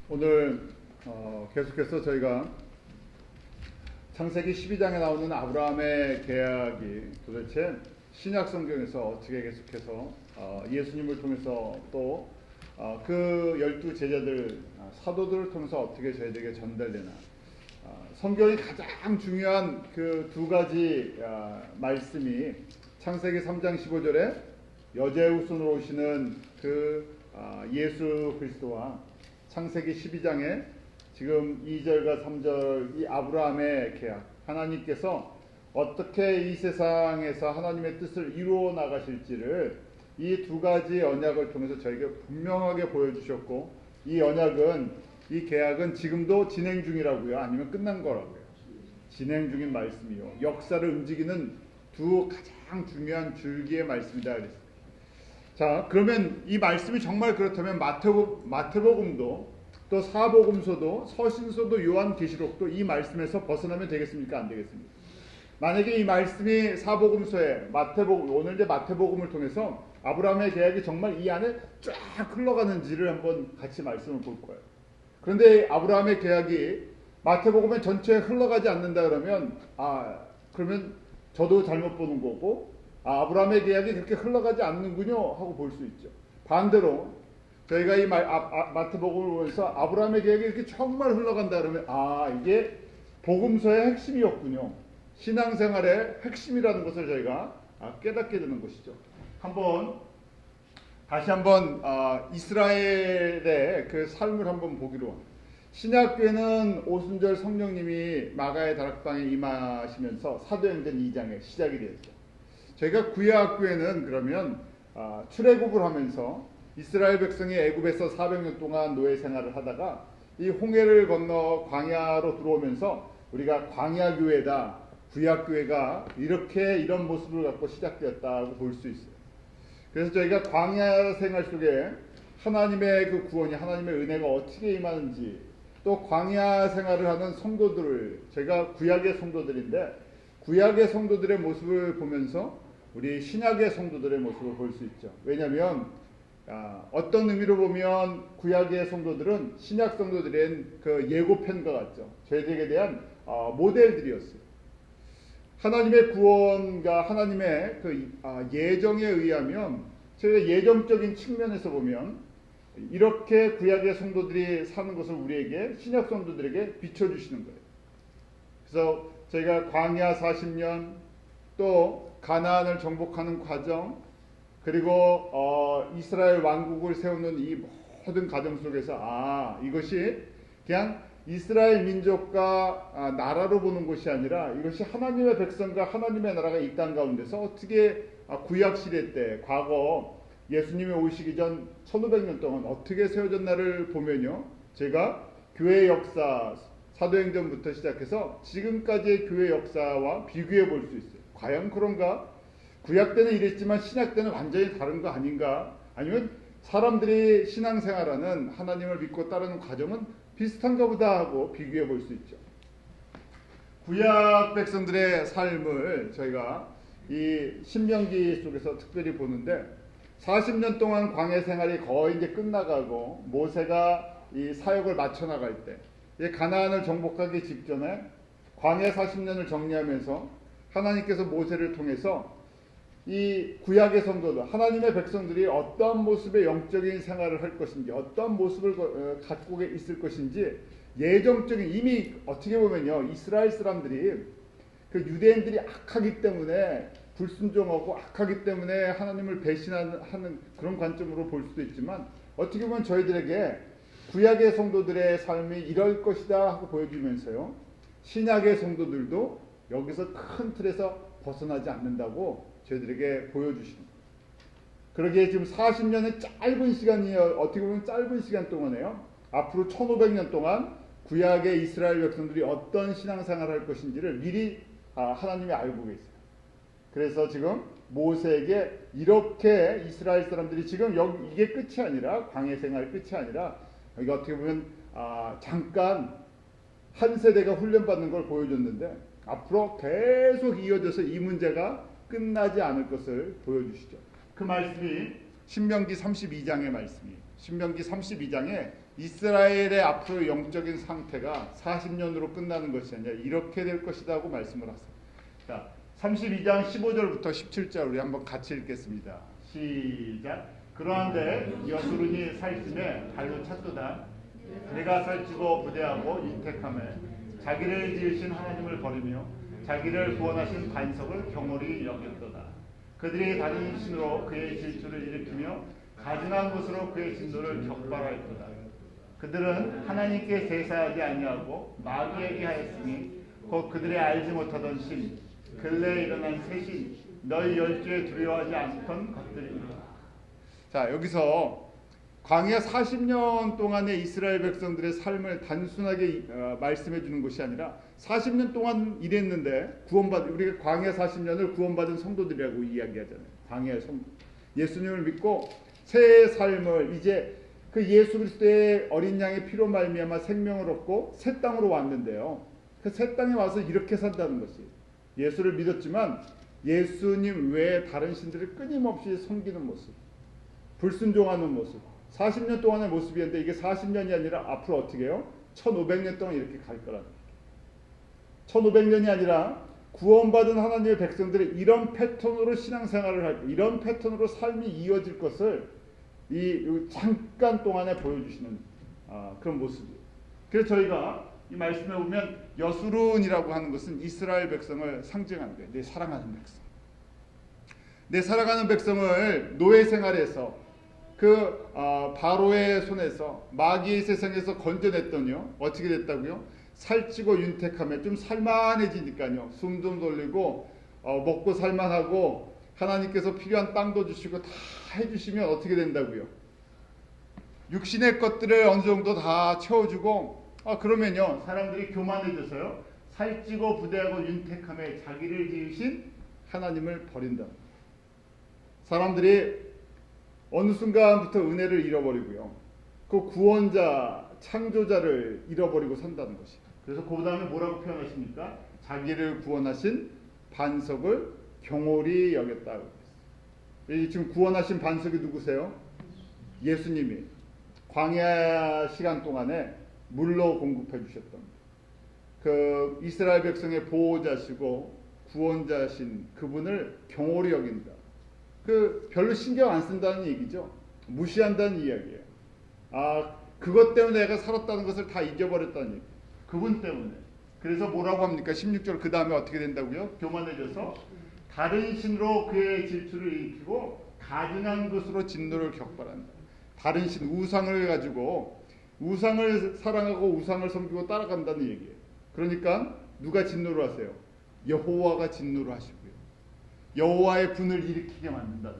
오늘 계속해서 저희가 창세기 12장에 나오는 아브라함의 계약이 도대체 신약 성경에서 어떻게 계속해서 예수님을 통해서 또 그 12제자들 사도들을 통해서 어떻게 저희들에게 전달되나, 성경의 가장 중요한 그 두 가지 말씀이 창세기 3장 15절에 여제의 손으로 오시는 그 예수 그리스도와 창세기 12장에 지금 2절과 3절 이 아브라함의 계약, 하나님께서 어떻게 이 세상에서 하나님의 뜻을 이루어 나가실지를 이 두 가지 언약을 통해서 저에게 분명하게 보여주셨고, 이 언약은, 이 계약은 지금도 진행 중이라고요? 아니면 끝난 거라고요? 진행 중인 말씀이요. 역사를 움직이는 두 가장 중요한 줄기의 말씀이다 그랬습니다. 자, 그러면 이 말씀이 정말 그렇다면 마태복음도 또 사복음서도 서신서도 요한계시록도 이 말씀에서 벗어나면 되겠습니까? 안 되겠습니까? 만약에 이 말씀이 사복음서에 오늘 이제 마태복음을 통해서 아브라함의 계약이 정말 이 안에 쫙 흘러가는지를 한번 같이 말씀을 볼 거예요. 그런데 아브라함의 계약이 마태복음의 전체에 흘러가지 않는다 그러면 그러면 저도 잘못 보는 거고, 아브라함의 계약이 그렇게 흘러가지 않는군요 하고 볼 수 있죠. 반대로 저희가 이 마태복음을 보면서 아브라함의 계약이 이렇게 정말 흘러간다 그러면 이게 복음서의 핵심이었군요. 신앙생활의 핵심이라는 것을 저희가 깨닫게 되는 것이죠. 다시 한번 이스라엘의 그 삶을 한번 보기로 합니다. 신약교회는 오순절 성령님이 마가의 다락방에 임하시면서 사도행전 2장에 시작이 되었죠. 저희가 구약교회는 그러면 출애굽을 하면서 이스라엘 백성이 애굽에서 400년 동안 노예 생활을 하다가 이 홍해를 건너 광야로 들어오면서 우리가 광야교회다, 구약교회가 이런 모습을 갖고 시작되었다고 볼 수 있어요. 그래서 저희가 광야 생활 속에 하나님의 그 구원이, 하나님의 은혜가 어떻게 임하는지, 또 광야 생활을 하는 성도들을, 저희가 구약의 성도들인데 구약의 성도들의 모습을 보면서 우리 신약의 성도들의 모습을 볼 수 있죠. 왜냐하면 어떤 의미로 보면 구약의 성도들은 신약 성도들의 그 예고편과 같죠. 저희들에 대한 모델들이었어요. 하나님의 구원과 하나님의 그 예정에 의하면, 저희가 예정적인 측면에서 보면 이렇게 구약의 성도들이 사는 것을 우리에게, 신약 성도들에게 비춰주시는 거예요. 그래서 저희가 광야 40년, 또 가나안을 정복하는 과정, 그리고 이스라엘 왕국을 세우는 이 모든 과정 속에서 이것이 그냥 이스라엘 민족과 나라로 보는 것이 아니라 이것이 하나님의 백성과 하나님의 나라가 이 땅 가운데서 어떻게 구약 시대 때, 과거 예수님이 오시기 전 1500년 동안 어떻게 세워졌나를 보면요, 제가 교회 역사, 사도행전부터 시작해서 지금까지의 교회 역사와 비교해 볼 수 있어요. 과연 그런가? 구약 때는 이랬지만 신약 때는 완전히 다른 거 아닌가? 아니면 사람들이 신앙생활하는, 하나님을 믿고 따르는 과정은 비슷한가 보다 하고 비교해 볼 수 있죠. 구약 백성들의 삶을 저희가 이 신명기 속에서 특별히 보는데, 40년 동안 광야 생활이 거의 이제 끝나가고 모세가 이 사역을 마쳐 나갈 때, 이 가나안을 정복하기 직전에 광야 40년을 정리하면서 하나님께서 모세를 통해서 이 구약의 성도들, 하나님의 백성들이 어떠한 모습의 영적인 생활을 할 것인지, 어떠한 모습을 갖고 있을 것인지 예정적인, 이미 어떻게 보면요, 이스라엘 사람들이 그 유대인들이 악하기 때문에, 불순종하고 악하기 때문에 하나님을 배신하는 그런 관점으로 볼 수도 있지만, 어떻게 보면 저희들에게 구약의 성도들의 삶이 이럴 것이다 하고 보여주면서요, 신약의 성도들도 여기서 큰 틀에서 벗어나지 않는다고 저희들에게 보여주시는 거예요. 그러기에 지금 40년의 짧은 시간이에요. 어떻게 보면 짧은 시간 동안에요, 앞으로 1500년 동안 구약의 이스라엘 백성들이 어떤 신앙생활을 할 것인지를 미리 하나님이 알고 계세요. 그래서 지금 모세에게 이렇게 이스라엘 사람들이 지금 여기 이게 끝이 아니라, 광야 생활 끝이 아니라, 여기 어떻게 보면 잠깐 한 세대가 훈련받는 걸 보여줬는데 앞으로 계속 이어져서 이 문제가 끝나지 않을 것을 보여주시죠. 그 말씀이 신명기 32장의 말씀이에요. 신명기 32장에 이스라엘의 앞으로 영적인 상태가 40년으로 끝나는 것이 아니라 이렇게 될 것이다 하고 말씀을 하세요. 자, 32장 15절부터 17절 우리 한번 같이 읽겠습니다. 시작. 그러한데 여수run이 살찜에 발로 찼도다. 내가 살찌고 부대하고 인택하며 자기를 지으신 하나님을 버리며 자기를 구원하신 반석을 경홀히 여겼도다. 그들이 다른 신으로 그의 질투를 일으키며 가증한 것으로 그의 진노를 격발하였도다. 그들은 하나님께 제사하지 아니하고 마귀에게 하였으니 곧 그들의 알지 못하던 신 근래에 일어난 새 신 너희 열조에 두려워하지 않던 것들입니다. 자, 여기서 광야 40년 동안의 이스라엘 백성들의 삶을 단순하게 말씀해 주는 것이 아니라 40년 동안 일했는데 구원받은, 우리가 광야 40년을 구원받은 성도들이라고 이야기하잖아요. 광야의 성도, 예수님을 믿고 새 삶을, 이제 그 예수 그리스도의 어린 양의 피로 말미암아 생명을 얻고 새 땅으로 왔는데요. 그 새 땅에 와서 이렇게 산다는 것이, 예수를 믿었지만 예수님 외에 다른 신들을 끊임없이 섬기는 모습, 불순종하는 모습, 40년 동안의 모습이었는데 이게 40년이 아니라 앞으로 어떻게 해요? 1500년 동안 이렇게 갈 거라는 거예요. 1500년이 아니라 구원받은 하나님의 백성들이 이런 패턴으로 신앙생활을 할 때, 이런 패턴으로 삶이 이어질 것을 이 잠깐 동안에 보여주시는 그런 모습이에요. 그래서 저희가 이 말씀에 보면 여수룬이라고 하는 것은 이스라엘 백성을 상징하는 거예요. 내 사랑하는 백성. 내 사랑하는 백성을 노예 생활에서 그 바로의 손에서 마귀의 세상에서 건져냈더니요. 어떻게 됐다고요? 살찌고 윤택하며 좀 살만해지니까요. 숨 좀 돌리고 먹고 살만하고 하나님께서 필요한 땅도 주시고 다 해주시면 어떻게 된다고요? 육신의 것들을 어느 정도 다 채워주고 그러면요. 사람들이 교만해져서요. 살찌고 부대하고 윤택하며 자기를 지으신 하나님을 버린다. 사람들이 어느 순간부터 은혜를 잃어버리고요. 그 구원자, 창조자를 잃어버리고 산다는 것이에요. 그래서 그 다음에 뭐라고 표현하십니까? 자기를 구원하신 반석을 경홀히 여겼다. 지금 구원하신 반석이 누구세요? 예수님이 광야 시간 동안에 물로 공급해 주셨던 그 이스라엘 백성의 보호자시고 구원자신 그분을 경홀히 여긴다. 그 별로 신경 안 쓴다는 얘기죠. 무시한다는 이야기예요. 그것 때문에 내가 살았다는 것을 다 잊어버렸다는 얘기. 그분 때문에. 그래서 뭐라고 합니까? 16절 그 다음에 어떻게 된다고요? 교만해져서 다른 신으로 그의 질투를 일으키고 가증한 것으로 진노를 격발한다. 다른 신, 우상을 가지고 우상을 사랑하고 우상을 섬기고 따라간다는 얘기예요. 그러니까 누가 진노를 하세요? 여호와가 진노를 하시고요. 여호와의 분을 일으키게 만든다는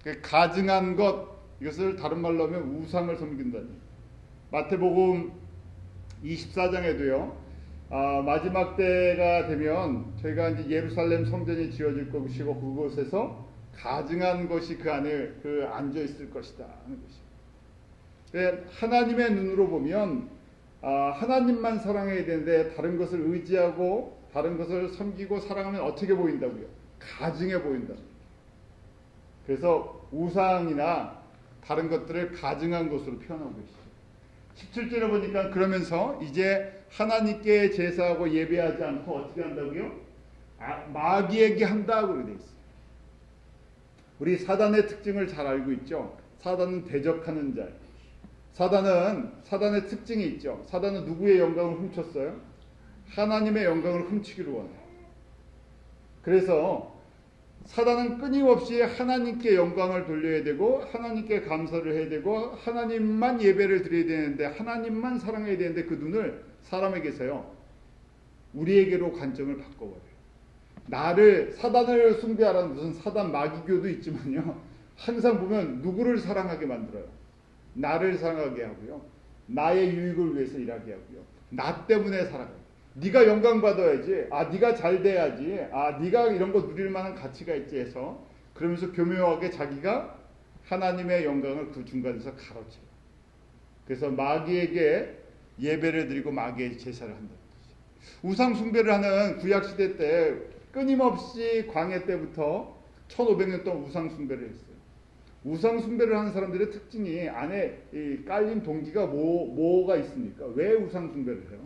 거예요. 가증한 것, 이것을 다른 말로 하면 우상을 섬긴다는 얘기예요. 마태복음 24장에도요. 마지막 때가 되면 저희가 이제 예루살렘 성전이 지어질 것이고 그곳에서 가증한 것이 그 안에 앉아 있을 것이다 하는 것이에요. 하나님의 눈으로 보면 하나님만 사랑해야 되는데 다른 것을 의지하고 다른 것을 섬기고 사랑하면 어떻게 보인다고요? 가증해 보인다. 그래서 우상이나 다른 것들을 가증한 것으로 표현하고 있어요. 17절에 보니까 그러면서 이제 하나님께 제사하고 예배하지 않고 어떻게 한다고요? 마귀에게 한다고 되어 있어요. 우리 사단의 특징을 잘 알고 있죠. 사단은 대적하는 자. 사단의 특징이 있죠. 사단은 누구의 영광을 훔쳤어요? 하나님의 영광을 훔치기를 원해요. 그래서 사단은 끊임없이 하나님께 영광을 돌려야 되고 하나님께 감사를 해야 되고 하나님만 예배를 드려야 되는데 하나님만 사랑해야 되는데 그 눈을 사람에게서요. 우리에게로 관점을 바꿔버려요. 사단을 숭배하라는 무슨 사단 마귀교도 있지만요. 항상 보면 누구를 사랑하게 만들어요. 나를 사랑하게 하고요. 나의 유익을 위해서 일하게 하고요. 나 때문에 살아가요. 네가 영광 받아야지. 네가 잘 돼야지. 네가 이런 거 누릴 만한 가치가 있지 해서 그러면서 교묘하게 자기가 하나님의 영광을 그 중간에서 가로채요. 그래서 마귀에게 예배를 드리고 마귀의 제사를 한다는 거죠. 우상 숭배를 하는 구약 시대 때 끊임없이 광야 때부터 1500년 동안 우상 숭배를 했어요. 우상 숭배를 하는 사람들의 특징이 안에 이 깔린 동기가 뭐가 있습니까? 왜 우상 숭배를 해요?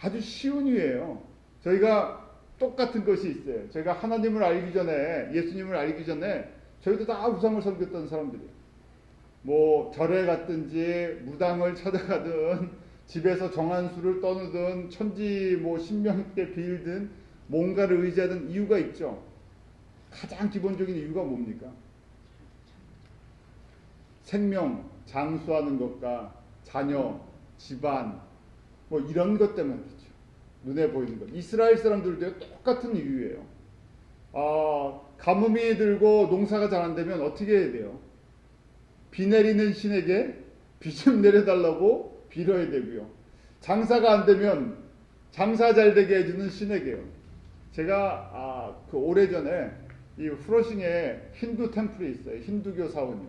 아주 쉬운 이유예요. 저희가 똑같은 것이 있어요. 저희가 하나님을 알기 전에, 예수님을 알기 전에 저희도 다 우상을 섬겼던 사람들이에요. 뭐 절에 갔든지 무당을 찾아가든 집에서 정한수를 떠누든 천지 뭐 신명께 빌든 뭔가를 의지하던 이유가 있죠. 가장 기본적인 이유가 뭡니까? 생명, 장수하는 것과 자녀, 집안 뭐 이런 것 때문에 그렇죠. 눈에 보이는 것. 이스라엘 사람들도 똑같은 이유예요. 가뭄이 들고 농사가 잘 안 되면 어떻게 해야 돼요? 비 내리는 신에게 비 좀 내려달라고 빌어야 되고요. 장사가 안 되면 장사 잘 되게 해주는 신에게요. 제가 그 오래전에 이 프로싱에 힌두 템플이 있어요. 힌두교 사원이요.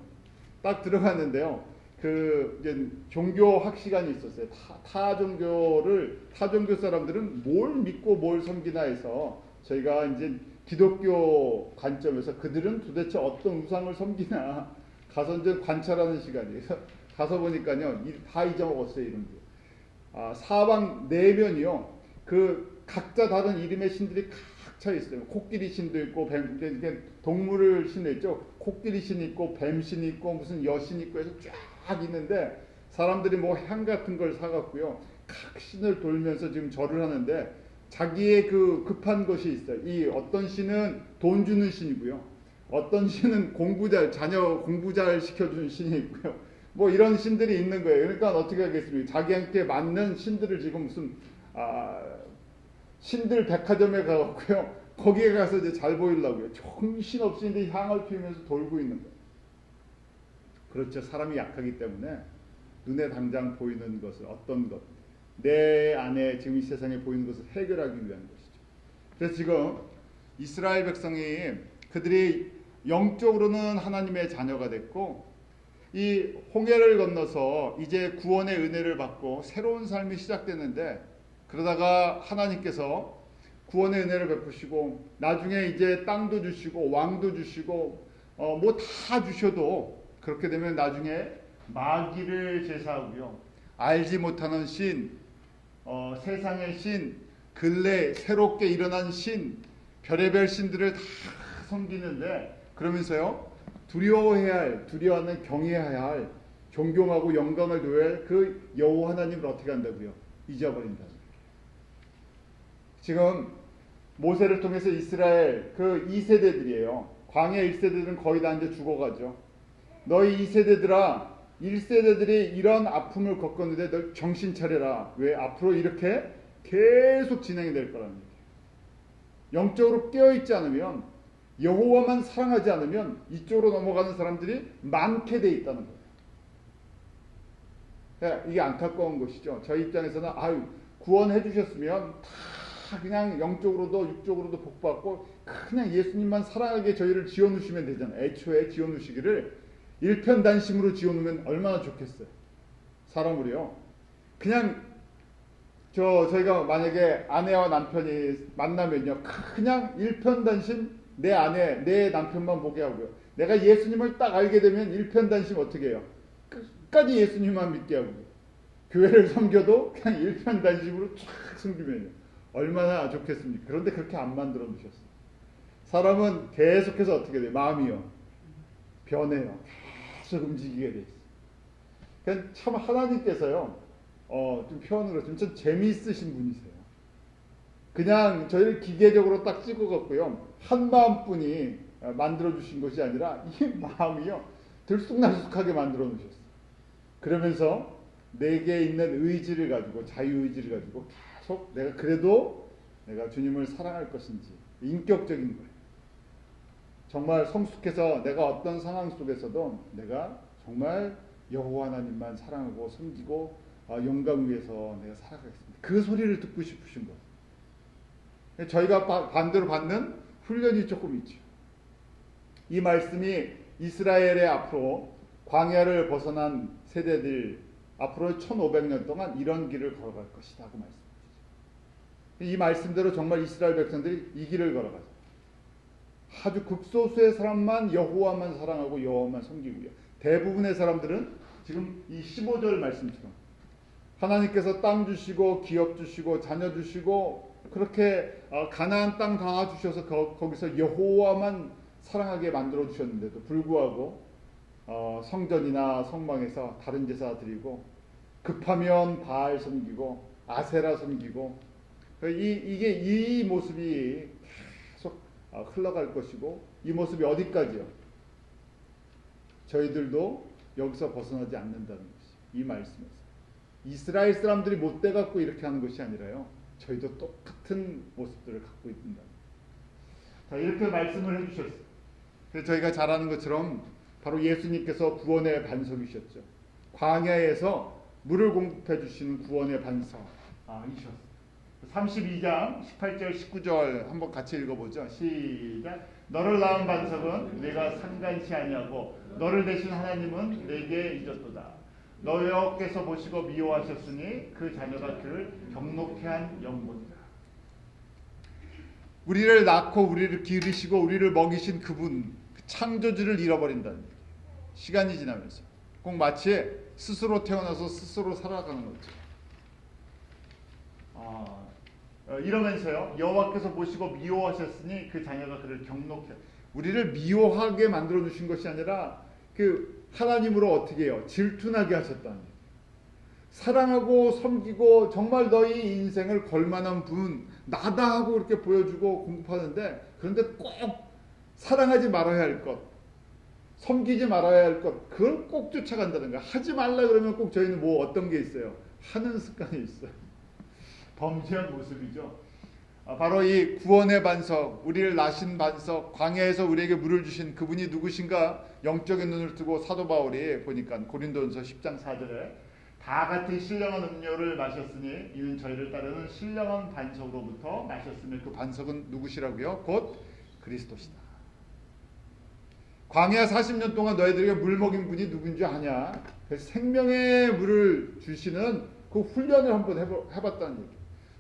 딱 들어갔는데요. 그 이제 종교 학 시간이 있었어요. 타 종교 사람들은 뭘 믿고 뭘 섬기나 해서 저희가 이제 기독교 관점에서 그들은 도대체 어떤 우상을 섬기나 가서 이제 관찰하는 시간이에요. 가서 보니까요, 다 잊어먹었어요, 이런 게. 사방 내면이요, 그 각자 다른 이름의 신들이 각 차 있어요. 코끼리 신도 있고, 동물을 신도 있죠. 코끼리 신 있고, 뱀 신 있고, 무슨 여신 있고 해서 쫙 있는데, 사람들이 뭐 향 같은 걸 사갖고요, 각 신을 돌면서 지금 절을 하는데, 자기의 그 급한 것이 있어요. 이 어떤 신은 돈 주는 신이고요. 어떤 신은 자녀 공부 잘 시켜주는 신이 있고요. 뭐 이런 신들이 있는 거예요. 그러니까 어떻게 하겠습니까? 자기한테 맞는 신들을 지금 무슨, 신들 백화점에 가갖고요. 거기에 가서 이제 잘 보이려고요. 정신없이 이제 향을 피우면서 돌고 있는 거예요. 그렇죠. 사람이 약하기 때문에 눈에 당장 보이는 것을, 어떤 것, 내 안에 지금 이 세상에 보이는 것을 해결하기 위한 것이죠. 그래서 지금 이스라엘 백성이 그들이 영적으로는 하나님의 자녀가 됐고 이 홍해를 건너서 이제 구원의 은혜를 받고 새로운 삶이 시작되는데 그러다가 하나님께서 구원의 은혜를 베푸시고 나중에 이제 땅도 주시고 왕도 주시고 뭐 다 주셔도 그렇게 되면 나중에 마귀를 제사하고요. 알지 못하는 신, 세상의 신, 근래 새롭게 일어난 신, 별의별 신들을 다 섬기는데 그러면서요. 두려워하는 경외해야 할 존경하고 영광을 두어야 할 그 여호와 하나님을 어떻게 한다고요? 잊어버린다는 거예요. 지금 모세를 통해서 이스라엘 그 2세대들이에요. 광야 1세대들은 거의 다 이제 죽어가죠. 너희 2세대들아 1세대들이 이런 아픔을 겪었는데 너 정신 차려라. 왜? 앞으로 이렇게 계속 진행이 될 거라는 얘기예요. 영적으로 깨어있지 않으면 여호와만 사랑하지 않으면 이쪽으로 넘어가는 사람들이 많게 돼 있다는 거예요. 이게 안타까운 것이죠. 저희 입장에서는 구원해 주셨으면 다 그냥 영적으로도 육적으로도 복받고 그냥 예수님만 사랑하게 저희를 지어놓으시면 되잖아요. 애초에 지어놓으시기를 일편단심으로 지어놓으면 얼마나 좋겠어요. 사람을요. 그냥 저희가 만약에 아내와 남편이 만나면요. 그냥 일편단심 내 아내, 내 남편만 보게 하고요. 내가 예수님을 딱 알게 되면 일편단심 어떻게 해요? 끝까지 예수님만 믿게 하고요. 교회를 섬겨도 그냥 일편단심으로 쫙 섬기면요. 얼마나 좋겠습니까? 그런데 그렇게 안 만들어 놓으셨어요. 사람은 계속해서 어떻게 돼요? 마음이요. 변해요. 계속 움직이게 돼 있어요. 그러니까 참 하나님께서요. 좀 표현으로 좀 재미있으신 분이세요. 그냥 저희를 기계적으로 딱 찍어갖고요. 한 마음뿐이 만들어주신 것이 아니라 이 마음이요. 들쑥날쑥하게 만들어 놓으셨어요. 그러면서 내게 있는 의지를 가지고 자유의지를 가지고 계속 내가 주님을 사랑할 것인지 인격적인 거예요. 정말 성숙해서 내가 어떤 상황 속에서도 내가 정말 여호와 하나님만 사랑하고 섬기고 영광 위해서 내가 살아가겠습니다. 그 소리를 듣고 싶으신 거예요. 저희가 반대로 받는 훈련이 조금 있죠. 이 말씀이 이스라엘의 앞으로 광야를 벗어난 세대들 앞으로 1500년 동안 이런 길을 걸어갈 것이다 고 말씀하시죠. 이 말씀대로 정말 이스라엘 백성들이 이 길을 걸어가죠. 아주 극소수의 사람만 여호와만 사랑하고 여호와만 섬기고요. 대부분의 사람들은 지금 이 15절 말씀처럼 하나님께서 땅 주시고 기업 주시고 자녀 주시고 그렇게 가나안 땅 다 주셔서 거기서 여호와만 사랑하게 만들어 주셨는데도 불구하고 성전이나 성막에서 다른 제사 드리고 급하면 바알 섬기고 아세라 섬기고 이게 이 모습이 계속 흘러갈 것이고 이 모습이 어디까지요? 저희들도 여기서 벗어나지 않는다는 것이 이 말씀에서 이스라엘 사람들이 못돼 갖고 이렇게 하는 것이 아니라요. 저희도 똑같은 모습들을 갖고 있다. 자, 이렇게 말씀을 해주셨어요. 그래서 저희가 잘 아는 것처럼 바로 예수님께서 구원의 반석이셨죠. 광야에서 물을 공급해 주시는 구원의 반석이셨어요. 32장 18절 19절 한번 같이 읽어보죠. 시작. 너를 낳은 반석은 내가 상간치 아니하고 너를 대신 하나님은 내게 잊었도다. 너 여호와께서 보시고 미워하셨으니 그 자녀가 그를 경록케 한 영혼이다. 우리를 낳고 우리를 기르시고 우리를 먹이신 그분, 그 창조주를 잃어버린다는 얘기예요. 시간이 지나면서 꼭 마치 스스로 태어나서 스스로 살아가는 거죠. 이러면서요, 여호와께서 보시고 미워하셨으니 그 자녀가 그를 경록해. 우리를 미워하게 만들어 주신 것이 아니라 그 하나님으로 어떻게 해요? 질투나게 하셨다는 얘기예요. 사랑하고 섬기고 정말 너희 인생을 걸만한 분 나다 하고 이렇게 보여주고 공급하는데, 그런데 꼭 사랑하지 말아야 할 것, 섬기지 말아야 할 것, 그걸 꼭 쫓아간다는 거야. 하지 말라 그러면 꼭 저희는 뭐 어떤 게 있어요? 하는 습관이 있어요. 범죄한 모습이죠. 바로 이 구원의 반석, 우리를 낳으신 반석, 광야에서 우리에게 물을 주신 그분이 누구신가? 영적인 눈을 뜨고 사도 바울이 보니까 고린도전서 10장 4절에 다 같이 신령한 음료를 마셨으니 이는 저희를 따르는 신령한 반석으로부터 마셨으며 그 반석은 누구시라고요? 곧 그리스도시다. 광야 40년 동안 너희들에게 물 먹인 분이 누군지 아냐? 그래서 생명의 물을 주시는 그 훈련을 한번 해봤다는 얘기예요.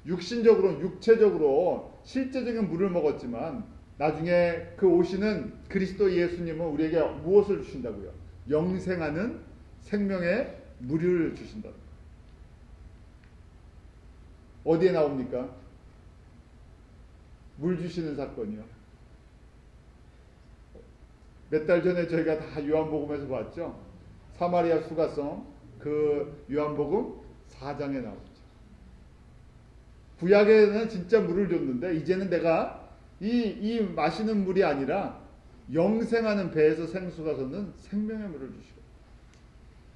육신적으로, 육체적으로 실제적인 물을 먹었지만 나중에 그 오시는 그리스도 예수님은 우리에게 무엇을 주신다고요? 영생하는 생명의 물을 주신다. 어디에 나옵니까? 물 주시는 사건이요. 몇 달 전에 저희가 다 요한복음에서 봤죠. 사마리아 수가성, 그 요한복음 4장에 나오죠. 구약에는 진짜 물을 줬는데 이제는 내가 이 마시는 물이 아니라 영생하는 배에서 생수가 솟는 생명의 물을 주시고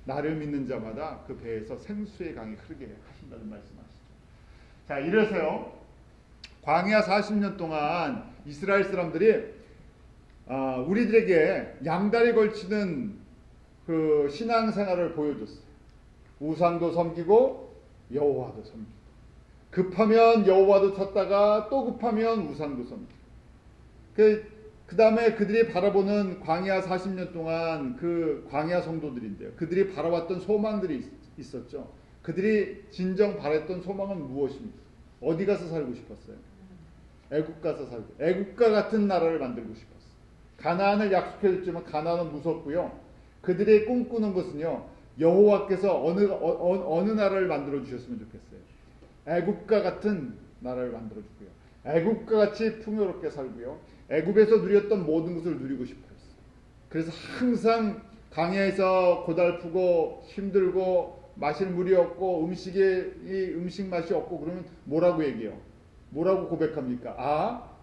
나를 믿는 자마다 그 배에서 생수의 강이 흐르게 하신다는 말씀하시죠. 자, 이래서요, 광야 40년 동안 이스라엘 사람들이 우리들에게 양다리 걸치는 그 신앙생활을 보여줬어요. 우상도 섬기고 여호와도 섬기고, 급하면 여호와도 찾다가 또 급하면 우상도 섬기고. 그 다음에 그들이 바라보는 광야 40년 동안 그 광야 성도들인데요, 그들이 바라봤던 소망들이 있었죠. 그들이 진정 바랬던 소망은 무엇입니까? 어디 가서 살고 싶었어요? 애국 가서 살고, 애국과 같은 나라를 만들고 싶었어요. 가나안을 약속해줬지만 가나안은 무섭고요. 그들이 꿈꾸는 것은요, 여호와께서 어느 나라를 만들어 주셨으면 좋겠어요. 애국과 같은 나라를 만들어 주고요, 애국과 같이 풍요롭게 살고요, 애국에서 누렸던 모든 것을 누리고 싶어했어요. 그래서 항상 광야에서 고달프고 힘들고 마실 물이 없고 음식 맛이 없고 그러면 뭐라고 얘기해요? 뭐라고 고백합니까?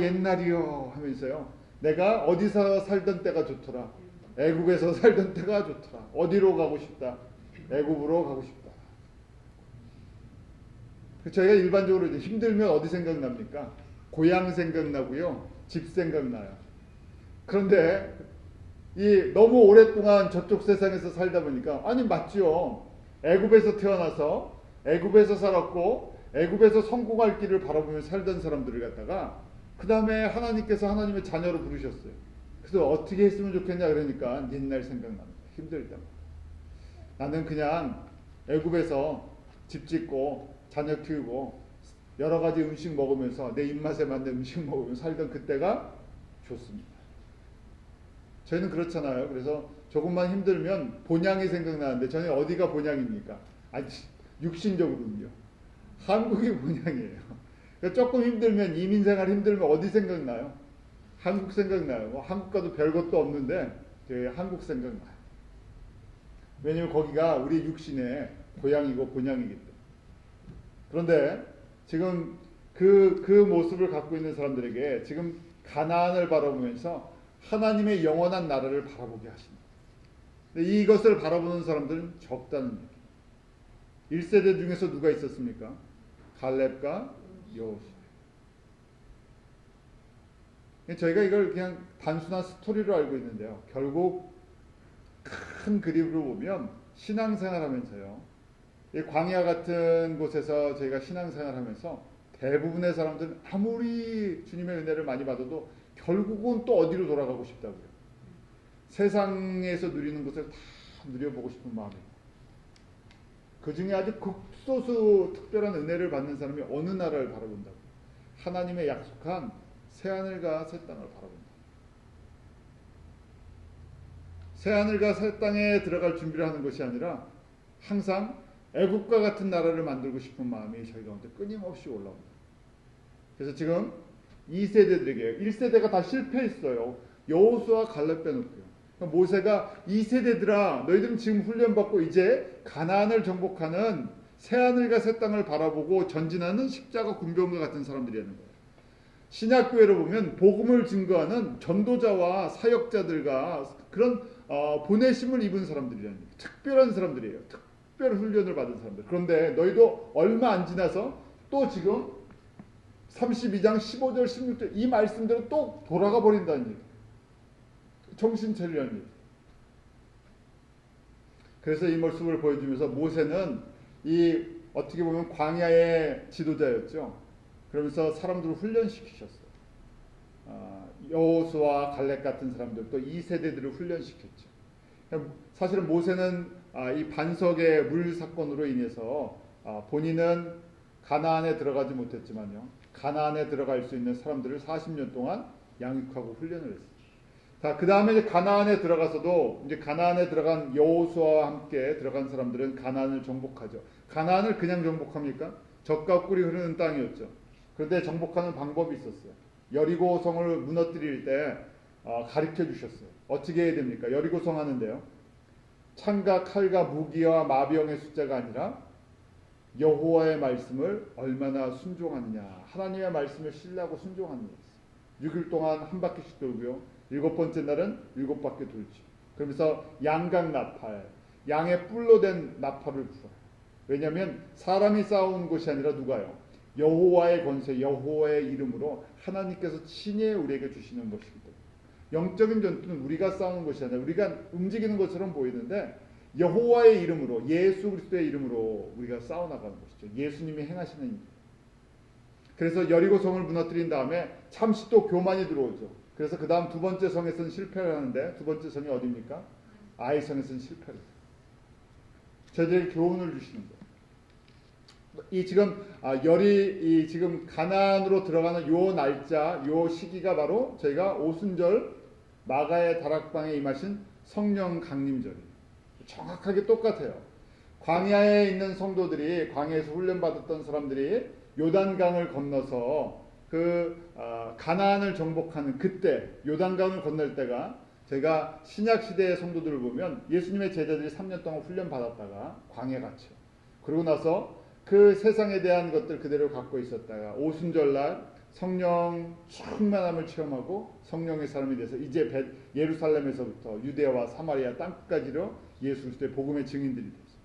옛날이요 하면서요, 내가 어디서 살던 때가 좋더라. 애국에서 살던 때가 좋더라. 어디로 가고 싶다? 애국으로 가고 싶다. 저희가 일반적으로 이제 힘들면 어디 생각납니까? 고향 생각나고요, 집 생각나요. 그런데 너무 오랫동안 저쪽 세상에서 살다 보니까, 아니 맞죠. 애국에서 태어나서 애국에서 살았고 애국에서 성공할 길을 바라보며 살던 사람들을 갖다가 그 다음에 하나님께서 하나님의 자녀로 부르셨어요. 그래서 어떻게 했으면 좋겠냐 그러니까 옛날 생각납니다. 힘들 때마다. 나는 그냥 애국에서 집 짓고 자녀 키우고 여러 가지 음식 먹으면서 내 입맛에 맞는 음식 먹으면서 살던 그때가 좋습니다. 저희는 그렇잖아요. 그래서 조금만 힘들면 본향이 생각나는데 저는 어디가 본향입니까? 아니, 육신적으로는요. 한국이 본향이에요. 그러니까 조금 힘들면, 이민생활 힘들면 어디 생각나요? 한국 생각나요. 뭐 한국 가도 별것도 없는데 저희 한국 생각나요. 왜냐면 거기가 우리 육신의 고향이고 본향이기 때문에. 그런데 지금 그 모습을 갖고 있는 사람들에게 지금 가나안을 바라보면서 하나님의 영원한 나라를 바라보게 하십니다. 근데 이것을 바라보는 사람들은 적다는 얘기. 1세대 중에서 누가 있었습니까? 갈렙과 여호수아. 저희가 이걸 그냥 단순한 스토리로 알고 있는데요. 결국 큰 그림으로 보면 신앙생활하면서요. 이 광야 같은 곳에서 저희가 신앙생활하면서 대부분의 사람들은 아무리 주님의 은혜를 많이 받아도 결국은 또 어디로 돌아가고 싶다고요. 세상에서 누리는 것을 다 누려보고 싶은 마음이에요. 그 중에 아주 극소수 특별한 은혜를 받는 사람이 어느 나라를 바라본다고? 하나님의 약속한 새하늘과 새 땅을 바라본다. 새하늘과 새 땅에 들어갈 준비를 하는 것이 아니라 항상 애국과 같은 나라를 만들고 싶은 마음이 저희 가운데 끊임없이 올라옵니다. 그래서 지금 2세대들에게 1세대가 다 실패했어요. 여호수아 갈렙 빼놓고요. 그러니까 모세가 2세대들아 너희들은 지금 훈련받고 이제 가나안을 정복하는 새하늘과 새 땅을 바라보고 전진하는 십자가 군병과 같은 사람들이라는 거예요. 신약교회를 보면 복음을 증거하는 전도자와 사역자들과 그런 보내심을 입은 사람들이라는 거예요. 특별한 사람들이에요. 특별 훈련을 받은 사람들. 그런데 너희도 얼마 안 지나서 또 지금 32장 15절 16절 이 말씀대로 또 돌아가 버린다는 얘기. 정신 차리라는 얘기. 그래서 이 모습을 보여주면서 모세는 이 어떻게 보면 광야의 지도자였죠. 그러면서 사람들을 훈련시키셨어요. 여호수아 갈렙 같은 사람들 또 2세대들을 훈련시켰죠. 사실은 모세는 이 반석의 물 사건으로 인해서 본인은 가나안에 들어가지 못했지만요. 가나안에 들어갈 수 있는 사람들을 40년 동안 양육하고 훈련을 했어요. 자, 그 다음에 가나안에 들어가서도 이제 가나안에 들어간 여호수아와 함께 들어간 사람들은 가나안을 정복하죠. 가나안을 그냥 정복합니까? 젖과 꿀이 흐르는 땅이었죠. 그런데 정복하는 방법이 있었어요. 여리고성을 무너뜨릴 때 가르쳐 주셨어요. 어떻게 해야 됩니까? 여리고성 하는데요. 창과 칼과 무기와 마병의 숫자가 아니라 여호와의 말씀을 얼마나 순종하느냐. 하나님의 말씀을 신뢰하고 순종하는 거였어요. 6일 동안 한 바퀴씩 돌고요. 7번째 날은 7바퀴 돌죠. 그러면서 양각 나팔, 양의 뿔로 된 나팔을 불어요. 왜냐하면 사람이 싸우는 것이 아니라 누가요? 여호와의 권세, 여호와의 이름으로 하나님께서 친히 우리에게 주시는 것이기 때문에 영적인 전투는 우리가 싸우는 것이 아니라 우리가 움직이는 것처럼 보이는데 여호와의 이름으로, 예수 그리스도의 이름으로 우리가 싸워나가는 것이죠. 예수님이 행하시는 일. 그래서 여리고성을 무너뜨린 다음에 잠시 또 교만이 들어오죠. 그래서 그 다음 두 번째 성에서는 실패를 하는데 두 번째 성이 어디입니까? 아이성에서는 실패를 해요. 저희에게 교훈을 주시는 거예요. 이 지금 지금 가나안으로 들어가는 요 날짜, 요 시기가 바로 저희가 오순절 마가의 다락방에 임하신 성령 강림절이에요. 정확하게 똑같아요. 광야에 있는 성도들이 광야에서 훈련받았던 사람들이 요단강을 건너서 가나안을 정복하는 그때 요단강을 건널 때가 제가 신약 시대의 성도들을 보면 예수님의 제자들이 3년 동안 훈련 받았다가 광야에 갇혀. 그러고 나서 그 세상에 대한 것들 그대로 갖고 있었다가 오순절날 성령 충만함을 체험하고 성령의 사람이 돼서 이제 예루살렘에서부터 유대와 사마리아 땅끝까지로 예수 그리스도의 복음의 증인들이 됐어요.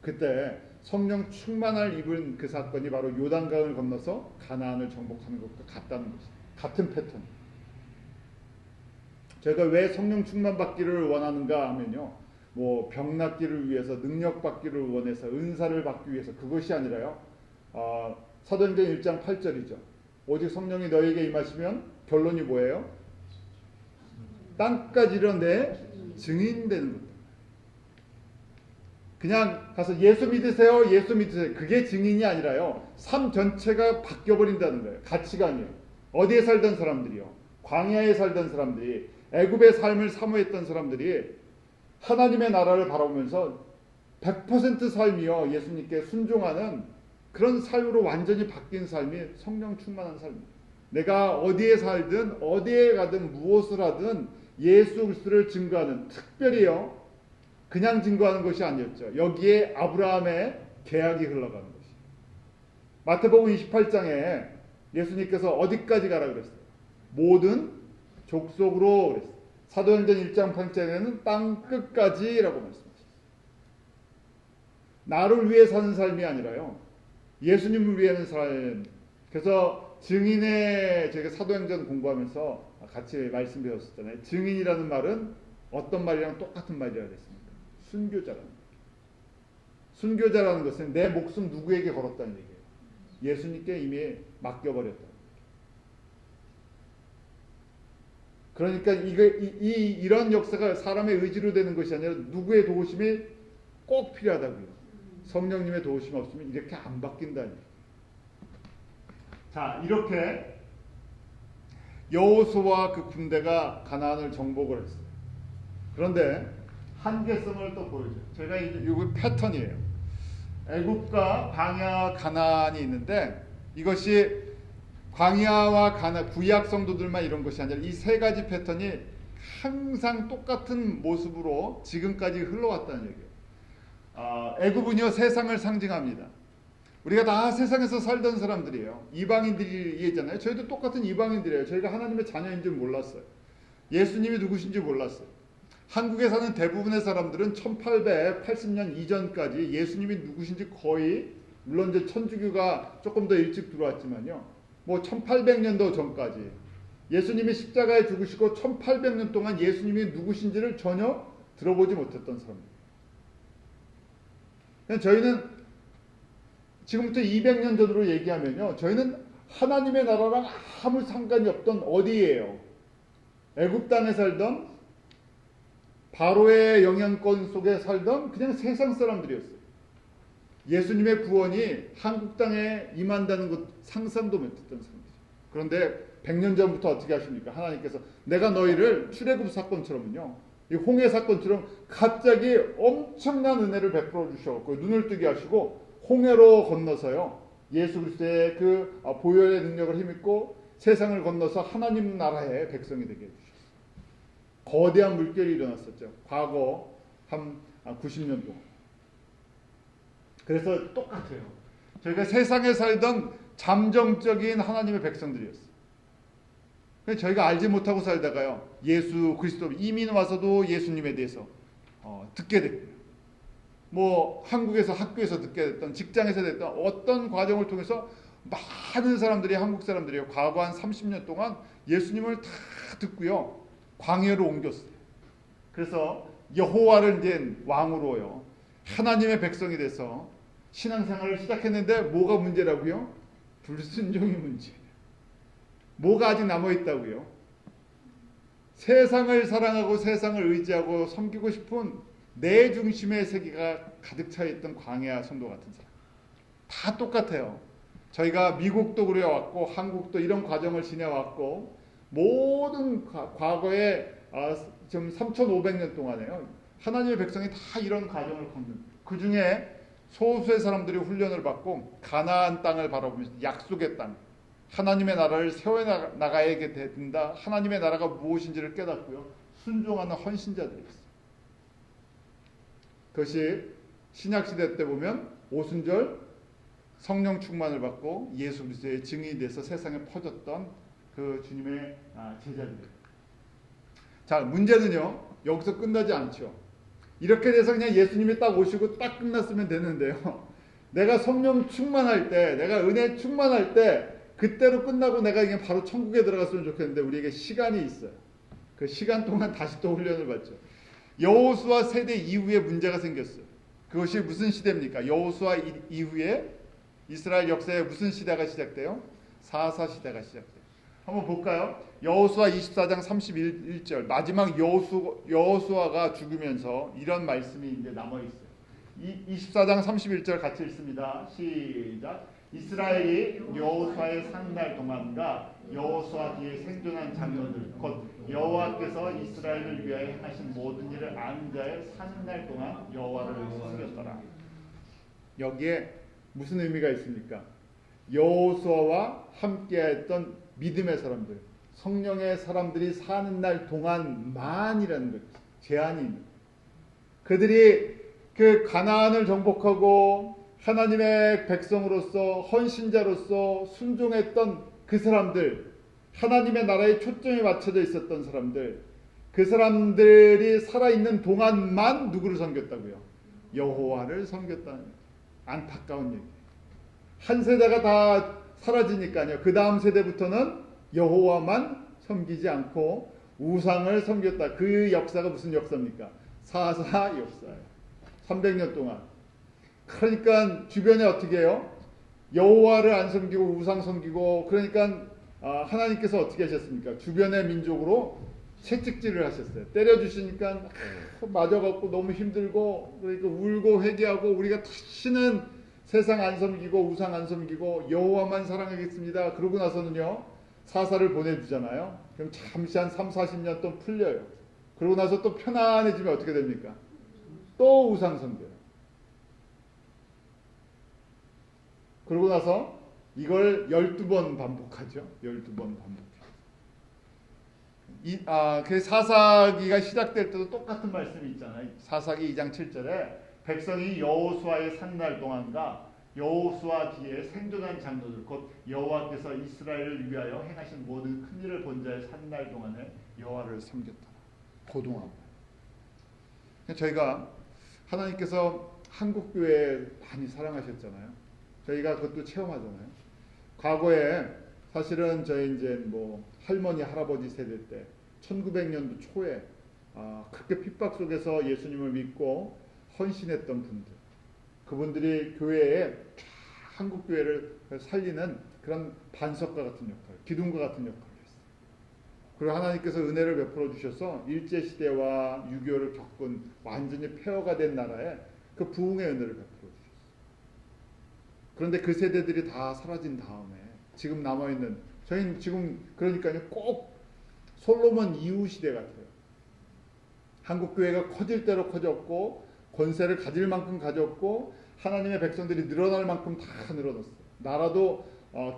그때 성령 충만을 입은 그 사건이 바로 요단강을 건너서 가나안을 정복하는 것과 같다는 것이죠. 같은 패턴. 제가 왜 성령 충만 받기를 원하는가 하면요. 뭐 병 낫기를 위해서 능력 받기를 원해서 은사를 받기 위해서 그것이 아니라요. 사도행전 1장 8절이죠. 오직 성령이 너에게 임하시면 결론이 뭐예요? 땅까지 이런 내 증인되는 것. 그냥 가서 예수 믿으세요. 예수 믿으세요. 그게 증인이 아니라요. 삶 전체가 바뀌어버린다는 거예요. 가치관이요. 어디에 살던 사람들이요. 광야에 살던 사람들이, 애굽의 삶을 사모했던 사람들이 하나님의 나라를 바라보면서 100% 삶이요 예수님께 순종하는 그런 삶으로 완전히 바뀐 삶이 성령 충만한 삶입니다. 내가 어디에 살든 어디에 가든 무엇을 하든 예수 그리스도를 증거하는, 특별히요 그냥 증거하는 것이 아니었죠. 여기에 아브라함의 계약이 흘러가는 것이. 마태복음 28장에 예수님께서 어디까지 가라 그랬어요? 모든 족속으로 그랬어요. 사도행전 1장 8장에는 땅 끝까지라고 말씀하셨어요. 나를 위해 사는 삶이 아니라요 예수님을 위해 하는 삶. 그래서 증인의, 저희가 사도행전 공부하면서 같이 말씀 배웠었잖아요. 증인이라는 말은 어떤 말이랑 똑같은 말이라 그랬습니까? 순교자라는 말. 순교자라는 것은 내 목숨 누구에게 걸었다는 얘기예요. 예수님께 이미 맡겨버렸다. 그러니까 이런 역사가 사람의 의지로 되는 것이 아니라 누구의 도우심이 꼭 필요하다고요. 성령님의 도우심 없으면 이렇게 안 바뀐다니. 자, 이렇게 여호수아와 그 군대가 가나안을 정복을 했어요. 그런데 한계성을 또 보여줘요. 제가 이거 패턴이에요. 애굽과 광야, 가나안이 있는데 이것이 광야와 가나, 구약 성도들만 이런 것이 아니라 이 세 가지 패턴이 항상 똑같은 모습으로 지금까지 흘러왔다는 얘기예요. 애굽은요 세상을 상징합니다. 우리가 다 세상에서 살던 사람들이에요. 이방인들이잖아요. 저희도 똑같은 이방인들이에요. 저희가 하나님의 자녀인 줄 몰랐어요. 예수님이 누구신지 몰랐어요. 한국에 사는 대부분의 사람들은 1880년 이전까지 예수님이 누구신지 거의, 물론 이제 천주교가 조금 더 일찍 들어왔지만요, 뭐 1800년도 전까지 예수님이 십자가에 죽으시고 1800년 동안 예수님이 누구신지를 전혀 들어보지 못했던 사람입니다. 저희는 지금부터 200년 전으로 얘기하면요, 저희는 하나님의 나라랑 아무 상관이 없던 어디예요? 애굽 땅에 살던, 바로의 영향권 속에 살던 그냥 세상 사람들이었어요. 예수님의 구원이 한국 땅에 임한다는 것 상상도 못했던 사람이죠. 그런데 100년 전부터 어떻게 하십니까? 하나님께서 내가 너희를 출애굽 사건처럼요, 이 홍해 사건처럼 갑자기 엄청난 은혜를 베풀어 주셔서 눈을 뜨게 하시고 홍해로 건너서요 예수 그리스도의 그 보혈의 능력을 힘입고 세상을 건너서 하나님 나라의 백성이 되게 해주셨어요. 거대한 물결이 일어났었죠. 과거 한 90년 동안. 그래서 똑같아요. 저희가 세상에 살던 잠정적인 하나님의 백성들이었어요. 저희가 알지 못하고 살다가요 예수 그리스도 이민 와서도 예수님에 대해서 듣게 됐고요. 뭐 한국에서 학교에서 듣게 됐던, 직장에서 됐던 어떤 과정을 통해서 많은 사람들이, 한국 사람들이요 과거 한 30년 동안 예수님을 다 듣고요 광야로 옮겼어요. 그래서 여호와를 이제 왕으로요 하나님의 백성이 돼서 신앙생활을 시작했는데 뭐가 문제라고요? 불순종이 문제예요. 뭐가 아직 남아있다고요? 세상을 사랑하고 세상을 의지하고 섬기고 싶은 내 중심의 세계가 가득 차있던 광야 성도 같은 사람. 다 똑같아요. 저희가 미국도 그래왔고 한국도 이런 과정을 지내왔고 모든 과거에 지금 3,500년 동안에요 하나님의 백성이 다 이런 과정을 겪는, 그 중에 소수의 사람들이 훈련을 받고 가나안 땅을 바라보면서 약속의 땅, 하나님의 나라를 세워나가야 된다, 하나님의 나라가 무엇인지를 깨닫고요 순종하는 헌신자들이었어요. 그것이 신약시대 때 보면 오순절 성령 충만을 받고 예수 그리스도의 증인이 돼서 세상에 퍼졌던 그 주님의 제자들이에요. 자, 문제는요 여기서 끝나지 않죠. 이렇게 돼서 그냥 예수님이 딱 오시고 딱 끝났으면 되는데요, 내가 성령 충만할 때, 내가 은혜 충만할 때 그때로 끝나고 내가 그냥 바로 천국에 들어갔으면 좋겠는데 우리에게 시간이 있어요. 그 시간 동안 다시 또 훈련을 받죠. 여호수아 세대 이후에 문제가 생겼어요. 그것이 무슨 시대입니까? 여호수아 이후에 이스라엘 역사에 무슨 시대가 시작돼요? 사사 시대가 시작돼요. 한번 볼까요? 여호수아 24장 31절, 마지막 여호수아가 죽으면서 이런 말씀이 이제 남아 있어요. 24장 31절 같이 읽습니다. 시작. 이스라엘이 여호수아의 산날 동안과 여호수아 뒤에 생존한 장로들 곧 여호와께서 이스라엘을 위하여 행하신 모든 일을 아는 자의 사는 날 동안 여호와를 섬겼더라. 여기에 무슨 의미가 있습니까? 여호수아와 함께했던 믿음의 사람들, 성령의 사람들이 사는 날 동안만이라는 거죠. 제한이 있는 거예요. 그들이 그 가나안을 정복하고 하나님의 백성으로서 헌신자로서 순종했던 그 사람들, 하나님의 나라에 초점이 맞춰져 있었던 사람들, 그 사람들이 살아있는 동안만 누구를 섬겼다고요? 여호와를 섬겼다는 거예요. 안타까운 얘기. 한 세대가 다 사라지니까요. 그 다음 세대부터는 여호와만 섬기지 않고 우상을 섬겼다. 그 역사가 무슨 역사입니까? 사사 역사예요. 300년 동안. 그러니까 주변에 어떻게 해요? 여호와를 안 섬기고 우상 섬기고, 그러니까 하나님께서 어떻게 하셨습니까? 주변의 민족으로 채찍질을 하셨어요. 때려주시니까 맞아갖고 너무 힘들고, 그러니까 울고 회개하고, 우리가 다시는 세상 안 섬기고 우상 안 섬기고 여호와만 사랑하겠습니다. 그러고 나서는요, 사사를 보내주잖아요. 그럼 잠시 한 3, 40년 또 풀려요. 그러고 나서 또 편안해지면 어떻게 됩니까? 또 우상 섬겨요. 그러고 나서 이걸 12번 반복하죠. 12번 반복해요. 그 사사기가 시작될 때도 똑같은 말씀이 있잖아요. 사사기 2장 7절에 백성이 여호수아의 산날 동안과 여호수아 뒤에 생존한 장로들 곧 여호와께서 이스라엘을 위하여 행하신 모든 큰 일을 본 자의 산날 동안에 여호와를 섬겼다. 고동하고. 저희가 하나님께서 한국교회 많이 사랑하셨잖아요. 저희가 그것도 체험하잖아요. 과거에 사실은 저희 이제 뭐 할머니 할아버지 세대 때 1900년도 초에 그렇게 핍박 속에서 예수님을 믿고 헌신했던 분들, 그분들이 교회에 한국 교회를 살리는 그런 반석과 같은 역할, 기둥과 같은 역할을 했어요. 그리고 하나님께서 은혜를 베풀어 주셔서 일제 시대와 6.25를 겪은 완전히 폐허가 된 나라에 그 부흥의 은혜를 베풀어 주셨어요. 그런데 그 세대들이 다 사라진 다음에 지금 남아 있는 저희는 지금 그러니까요 꼭 솔로몬 이후 시대 같아요. 한국 교회가 커질 대로 커졌고 권세를 가질 만큼 가졌고 하나님의 백성들이 늘어날 만큼 다 늘어났어요. 나라도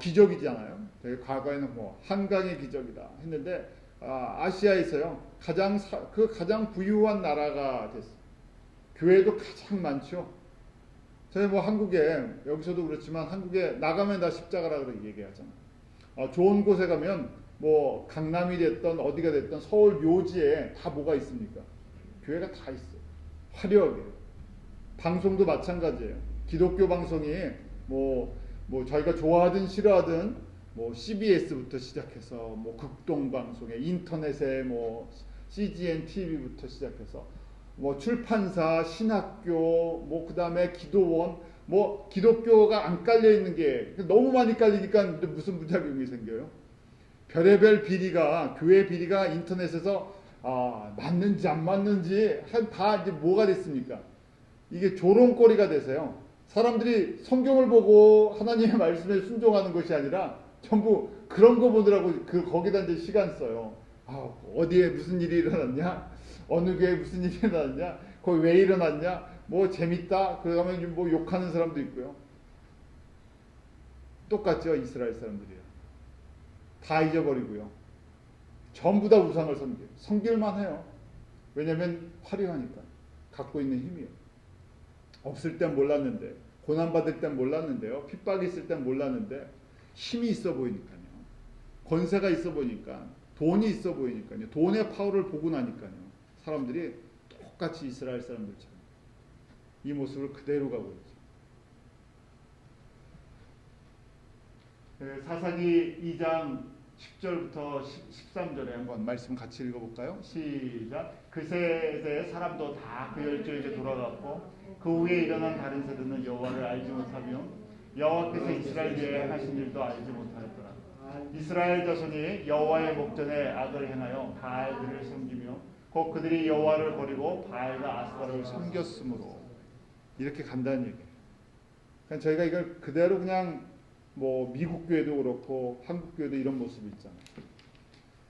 기적이잖아요. 되게 과거에는 뭐 한강의 기적이다 했는데 아시아에서요 가장 부유한 나라가 됐어요. 교회도 가장 많죠. 저희 뭐 한국에 여기서도 그렇지만 한국에 나가면 다 십자가라 그렇게 얘기하잖아요. 좋은 곳에 가면 뭐 강남이 됐던 어디가 됐던 서울 묘지에 다 뭐가 있습니까? 교회가 다 있어요. 화려하게. 방송도 마찬가지예요. 기독교 방송이 뭐 저희가 좋아하든 싫어하든 뭐 CBS부터 시작해서 뭐 극동 방송에 인터넷에 뭐 CGN TV부터 시작해서 뭐 출판사, 신학교, 뭐 그다음에 기도원, 뭐 기독교가 안 깔려 있는 게 너무 많이 깔리니까 무슨 부작용이 생겨요? 별의별 비리가 교회 비리가 인터넷에서 맞는지 안 맞는지 다 이제 뭐가 됐습니까? 이게 조롱거리가 돼서요. 사람들이 성경을 보고 하나님의 말씀에 순종하는 것이 아니라 전부 그런 거 보느라고 거기다 이제 시간 써요. 어디에 무슨 일이 일어났냐? 어느 교회에 무슨 일이 일어났냐? 거기 왜 일어났냐? 뭐 재밌다? 그러면 뭐 욕하는 사람도 있고요. 똑같죠, 이스라엘 사람들이요. 다 잊어버리고요. 전부 다 우상을 섬겨요. 섬길만 해요. 왜냐하면 화려하니까. 갖고 있는 힘이요. 없을 땐 몰랐는데, 고난받을 땐 몰랐는데요. 핍박이 있을 땐 몰랐는데, 힘이 있어 보이니까요. 권세가 있어 보이니까, 돈이 있어 보이니까요. 돈의 파워를 보고 나니까요. 사람들이 똑같이 이스라엘 사람들처럼 이 모습을 그대로 가고 있죠. 사사기 2장 10절부터 13절에 한번 말씀 같이 읽어볼까요? 시작. 그 세대의 사람도 다 그 열조에게 돌아갔고 그 후에 일어난 다른 세대는 여호와를 알지 못하며 여호와께서 이스라엘 위에 하신 일도 알지 못하였더라. 이스라엘 자손이 여호와의 목전에 악을 행하여 바알들을 섬기며 곧 그들이 여호와를 버리고 바알과 아스타를 섬겼으므로. 이렇게 간단한 얘기예요. 그러니까 저희가 이걸 그대로 그냥 뭐 미국 교회도 그렇고 한국 교회도 이런 모습이 있잖아요.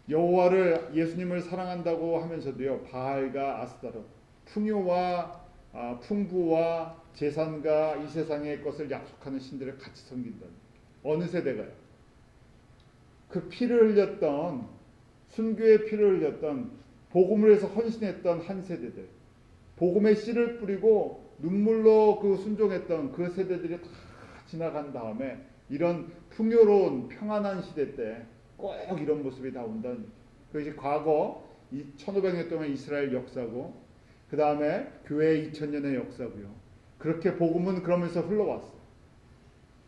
여호와를 예수님을 사랑한다고 하면서도요 바알과 아스타롯, 풍요와 풍부와 재산과 이 세상의 것을 약속하는 신들을 같이 섬긴다는 어느 세대가요? 그 피를 흘렸던 순교의 피를 흘렸던 복음을 위해서 헌신했던 한 세대들, 복음의 씨를 뿌리고 눈물로 그 순종했던 그 세대들이 다 지나간 다음에 이런 풍요로운 평안한 시대 때 꼭 이런 모습이 다 온다는 얘기예요. 그것이 과거 1500년 동안 이스라엘 역사고 그 다음에 교회 2000년의 역사고요. 그렇게 복음은 그러면서 흘러왔어요.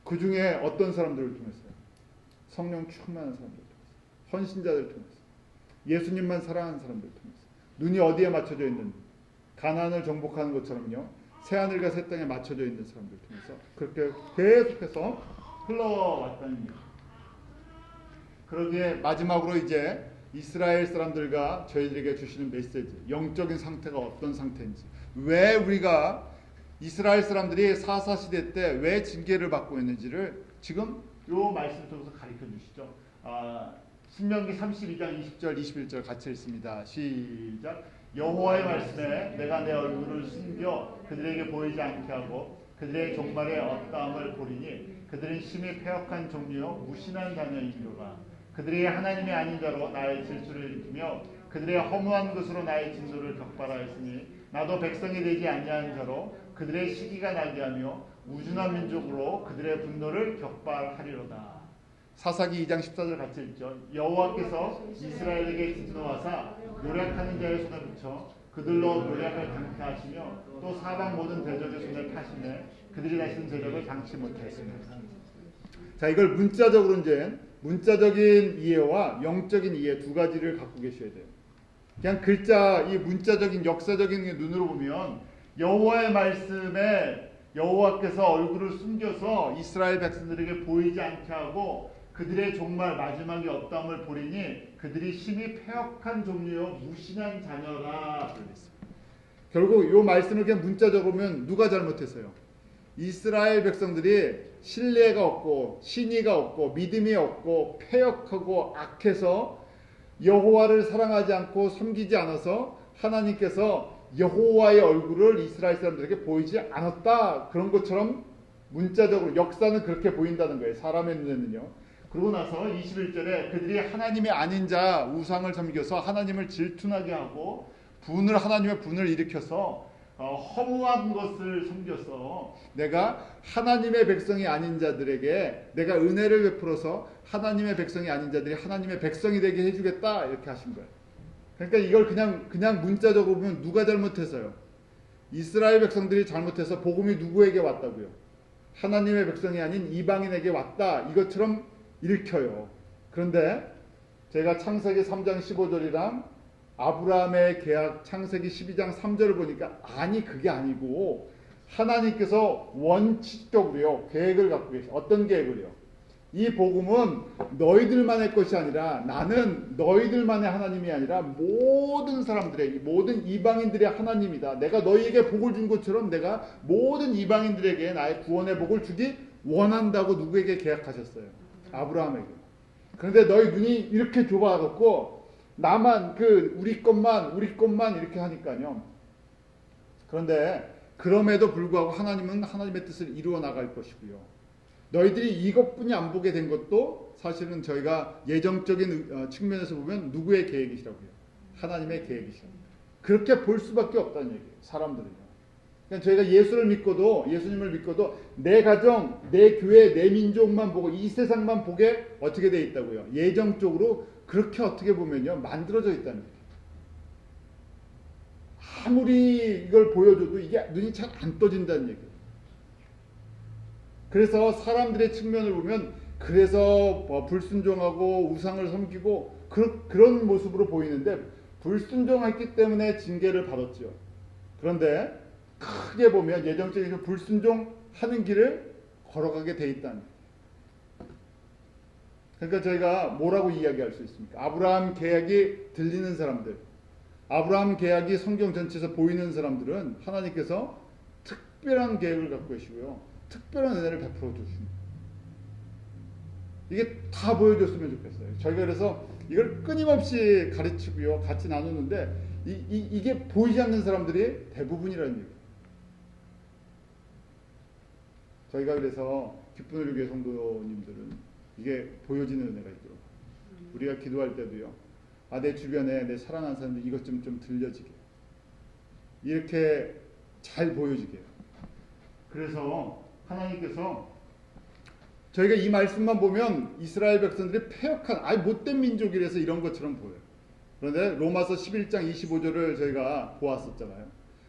그 중에 어떤 사람들을 통해서요? 성령 충만한 사람들 통해서, 헌신자들 통해서, 예수님만 사랑하는 사람들 통해서, 눈이 어디에 맞춰져 있는지 가나안을 정복하는 것처럼요 새하늘과 새 땅에 맞춰져 있는 사람들 통해서 그렇게 계속해서 흘러왔다는 얘기예요. 그러기에 마지막으로 이제 이스라엘 사람들과 저희들에게 주시는 메시지, 영적인 상태가 어떤 상태인지, 왜 우리가 이스라엘 사람들이 사사시대 때 왜 징계를 받고 있는지를 지금 요 말씀을 통해서 가르쳐 주시죠. 신명기 32장 20절 21절 같이 읽습니다. 시작. 여호와의 말씀에 내가 내 얼굴을 숨겨 그들에게 보이지 않게 하고 그들의 종말에 어떠함을 보리니 그들은 심히 패역한 종류요 무신한 자녀이니라. 그들이 하나님이 아닌 자로 나의 질투를 일으키며 그들의 허무한 것으로 나의 진노를 격발하였으니 나도 백성이 되지 아니한 자로 그들의 시기가 나게 하며 우준한 민족으로 그들의 분노를 격발하리로다. 사사기 2장 14절 같이 읽죠. 여호와께서 이스라엘에게 진노하사 노력하는 자의 손에 붙여 그들로 노력을 강타하시며 또 사방 모든 대적의 손에 파시매 그들이 다시는 대적을 당치 못하였습니다. 자, 이걸 문자적으로 이제 문자적인 이해와 영적인 이해 두 가지를 갖고 계셔야 돼요. 그냥 글자 이 문자적인 역사적인 눈으로 보면 여호와의 말씀에 여호와께서 얼굴을 숨겨서 이스라엘 백성들에게 보이지 않게 하고 그들의 종말 마지막이 어떠함을 보리니 그들이 심히 패역한 종류요 무신한 자녀라. 결국 이 말씀을 그냥 문자적으로 보면 누가 잘못했어요? 이스라엘 백성들이 신뢰가 없고 신의가 없고 믿음이 없고 패역하고 악해서 여호와를 사랑하지 않고 섬기지 않아서 하나님께서 여호와의 얼굴을 이스라엘 사람들에게 보이지 않았다. 그런 것처럼 문자적으로 역사는 그렇게 보인다는 거예요. 사람의 눈에는요. 그러고 나서 21절에 그들이 하나님이 아닌 자 우상을 섬겨서 하나님을 질투나게 하고 하나님의 분을 일으켜서 허무한 것을 섬겨서 내가 하나님의 백성이 아닌 자들에게 내가 은혜를 베풀어서 하나님의 백성이 아닌 자들이 하나님의 백성이 되게 해주겠다 이렇게 하신 거예요. 그러니까 이걸 그냥 문자적으로 보면 누가 잘못해서요? 이스라엘 백성들이 잘못해서 복음이 누구에게 왔다고요? 하나님의 백성이 아닌 이방인에게 왔다 이것처럼 읽혀요. 그런데 제가 창세기 3장 15절이랑 아브라함의 계약 창세기 12장 3절을 보니까 아니 그게 아니고 하나님께서 원칙적으로요 계획을 갖고 계세요. 어떤 계획을요? 이 복음은 너희들만의 것이 아니라 나는 너희들만의 하나님이 아니라 모든 사람들의 모든 이방인들의 하나님이다. 내가 너희에게 복을 준 것처럼 내가 모든 이방인들에게 나의 구원의 복을 주기 원한다고 누구에게 계약하셨어요? 아브라함에게. 그런데 너희 눈이 이렇게 좁아갖고 나만 우리 것만 이렇게 하니까요. 그런데 그럼에도 불구하고 하나님은 하나님의 뜻을 이루어 나갈 것이고요. 너희들이 이것뿐이 안 보게 된 것도 사실은 저희가 예정적인 측면에서 보면 누구의 계획이시라고요? 하나님의 계획이시랍니다. 그렇게 볼 수밖에 없다는 얘기예요. 사람들은요. 그러니까 저희가 예수님을 믿고도 내 가정, 내 교회, 내 민족만 보고 이 세상만 보게 어떻게 돼 있다고요? 예정적으로 그렇게 어떻게 보면요 만들어져 있다는 거예요. 아무리 이걸 보여줘도 이게 눈이 잘 안 떠진다는 얘기예요. 그래서 사람들의 측면을 보면 그래서 불순종하고 우상을 섬기고 그런 모습으로 보이는데 불순종했기 때문에 징계를 받았죠. 그런데 크게 보면 예정적인 불순종하는 길을 걸어가게 돼 있다는 거예요. 그러니까 저희가 뭐라고 이야기할 수 있습니까? 아브라함 계약이 들리는 사람들, 아브라함 계약이 성경 전체에서 보이는 사람들은 하나님께서 특별한 계획을 갖고 계시고요. 특별한 은혜를 베풀어 주십니다. 이게 다 보여줬으면 좋겠어요. 저희가 그래서 이걸 끊임없이 가르치고요, 같이 나누는데 이게 보이지 않는 사람들이 대부분이라는 얘기예요. 저희가 그래서 기쁜 우리 교회 성도님들은 이게 보여지는 은혜가 있도록 우리가 기도할 때도요, 내 주변에 내 사랑하는 사람들 이것 좀 들려지게, 이렇게 잘 보여지게 해요. 그래서 하나님께서 저희가 이 말씀만 보면 이스라엘 백성들이 패역한 못된 민족이라서 이런 것처럼 보여요. 그런데 로마서 11장 25절을 저희가 보았었잖아요.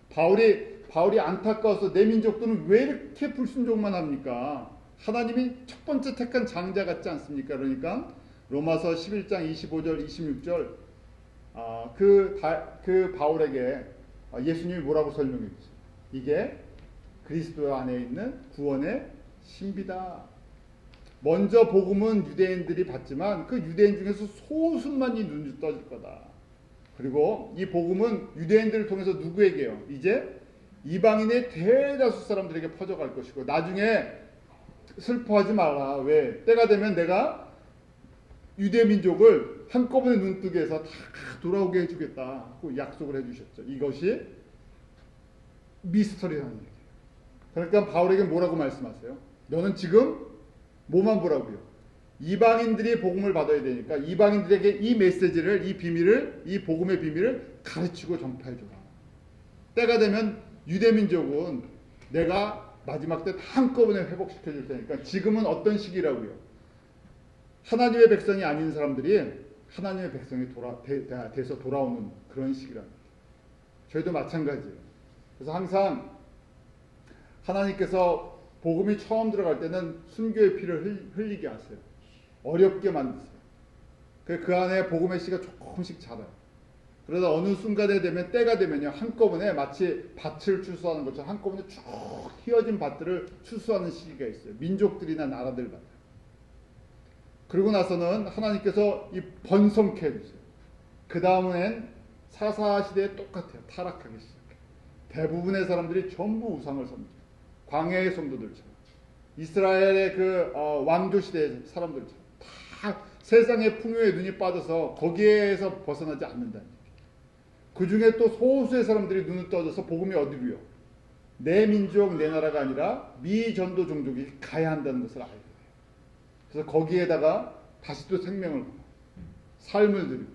바울이 안타까워서 내 민족들은 왜 이렇게 불순종만 합니까? 하나님이 첫 번째 택한 장자 같지 않습니까? 그러니까 로마서 11장 25절 26절 그 바울에게 예수님이 뭐라고 설명해 주세요? 이게 그리스도 안에 있는 구원의 신비다. 먼저 복음은 유대인들이 받지만 그 유대인 중에서 소수만이 눈이 떠질 거다. 그리고 이 복음은 유대인들을 통해서 누구에게요? 이제 이방인의 대다수 사람들에게 퍼져갈 것이고, 나중에 슬퍼하지 마라. 왜? 때가 되면 내가 유대 민족을 한꺼번에 눈뜨게 해서 다 돌아오게 해주겠다고 약속을 해주셨죠. 이것이 미스터리라는 얘기예요. 그러니까 바울에게 뭐라고 말씀하세요? 너는 지금 뭐만 보라고요? 이방인들이 복음을 받아야 되니까 이방인들에게 이 메시지를, 이 비밀을, 이 복음의 비밀을 가르치고 전파해줘라. 때가 되면 유대민족은 내가 마지막 때 한꺼번에 회복시켜 줄 테니까 지금은 어떤 시기라고요? 하나님의 백성이 아닌 사람들이 하나님의 백성이 돼서 돌아오는 그런 시기랍니다. 저희도 마찬가지예요. 그래서 항상 하나님께서 복음이 처음 들어갈 때는 순교의 피를 흘리게 하세요. 어렵게 만드세요. 그 안에 복음의 씨가 조금씩 자라요. 그러다 어느 순간에 되면, 때가 되면요, 한꺼번에 마치 밭을 추수하는 것처럼 한꺼번에 쭉 휘어진 밭들을 추수하는 시기가 있어요. 민족들이나 나라들마다. 그러고 나서는 하나님께서 이 번성케 해주세요. 그 다음엔 사사시대에 똑같아요. 타락하기 시작해요. 대부분의 사람들이 전부 우상을 섬겨요. 광야의 성도들처럼, 이스라엘의 그 왕조 시대의 사람들처럼 다 세상의 풍요에 눈이 빠져서 거기에서 벗어나지 않는다는 얘기예요. 그 중에 또 소수의 사람들이 눈을 떠져서 복음이 어디로요? 내 민족, 내 나라가 아니라 미전도 종족이 가야 한다는 것을 알게 돼요. 그래서 거기에다가 다시 또 생명을 걸어요. 삶을 드리고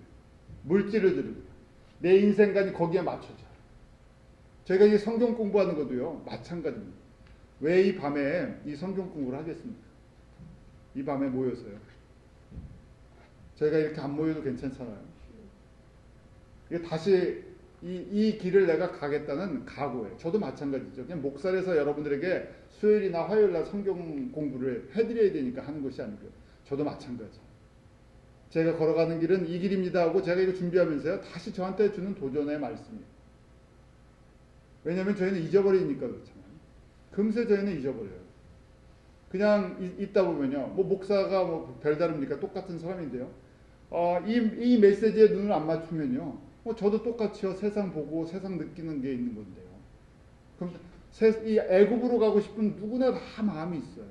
물질을 드리고 내 인생관이 거기에 맞춰져요. 저희가 이 성경 공부하는 것도요, 마찬가지입니다. 왜 이 밤에 이 성경 공부를 하겠습니까? 이 밤에 모여서요. 저희가 이렇게 안 모여도 괜찮잖아요. 이게 다시 이 길을 내가 가겠다는 각오예요. 저도 마찬가지죠. 그냥 목살에서 여러분들에게 수요일이나 화요일날 성경 공부를 해드려야 되니까 하는 것이 아니고요. 저도 마찬가지. 제가 걸어가는 길은 이 길입니다 하고 제가 이거 준비하면서요, 다시 저한테 주는 도전의 말씀이에요. 왜냐하면 저희는 잊어버리니까 그렇잖아요. 금세 저희는 잊어버려요. 그냥 있다 보면요, 목사가 별다릅니까? 똑같은 사람인데요. 이 메시지에 눈을 안 맞추면요, 저도 똑같이요, 세상 보고 세상 느끼는 게 있는 건데요. 그럼 이 애굽으로 가고 싶은 누구나 다 마음이 있어요.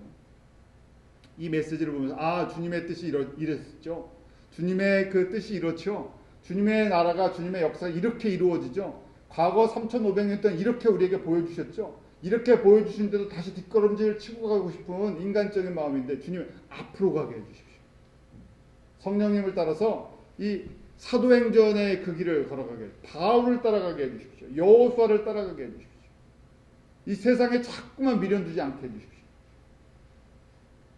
이 메시지를 보면서 주님의 뜻이 이랬죠. 주님의 그 뜻이 이렇죠. 주님의 나라가, 주님의 역사가 이렇게 이루어지죠. 과거 3,500년 동안 이렇게 우리에게 보여주셨죠. 이렇게 보여주신데도 다시 뒷걸음질 치고 가고 싶은 인간적인 마음인데 주님 앞으로 가게 해주십시오. 성령님을 따라서 이 사도행전의 그 길을 걸어가게, 바울을 따라가게 해주십시오. 여호수아를 따라가게 해주십시오. 이 세상에 자꾸만 미련 두지 않게 해주십시오.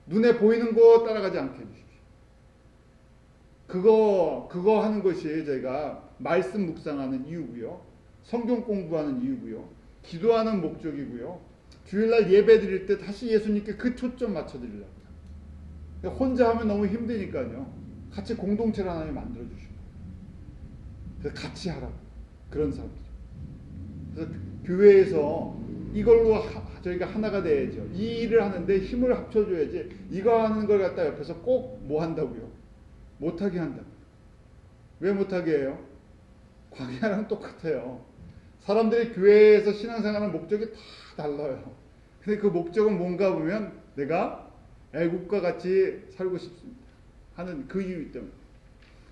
눈에 보이는 거 따라가지 않게 해주십시오. 그거 하는 것이 저희가 말씀 묵상하는 이유고요. 성경 공부하는 이유고요. 기도하는 목적이고요. 주일날 예배 드릴 때 다시 예수님께 그 초점 맞춰드리려고 합니다. 혼자 하면 너무 힘드니까요. 같이 공동체를 하나님 만들어주시고, 그래서 같이 하라고. 그런 사람들이죠. 그래서 교회에서 이걸로 저희가 하나가 돼야죠. 이 일을 하는데 힘을 합쳐줘야지, 이거 하는 걸 갖다 옆에서 꼭 뭐 한다고요? 못하게 한다. 왜 못하게 해요? 광야랑 똑같아요. 사람들이 교회에서 신앙생활하는 목적이 다 달라요. 근데 그 목적은 뭔가 보면 내가 애굽과 같이 살고 싶습니다 하는 그 이유 때문에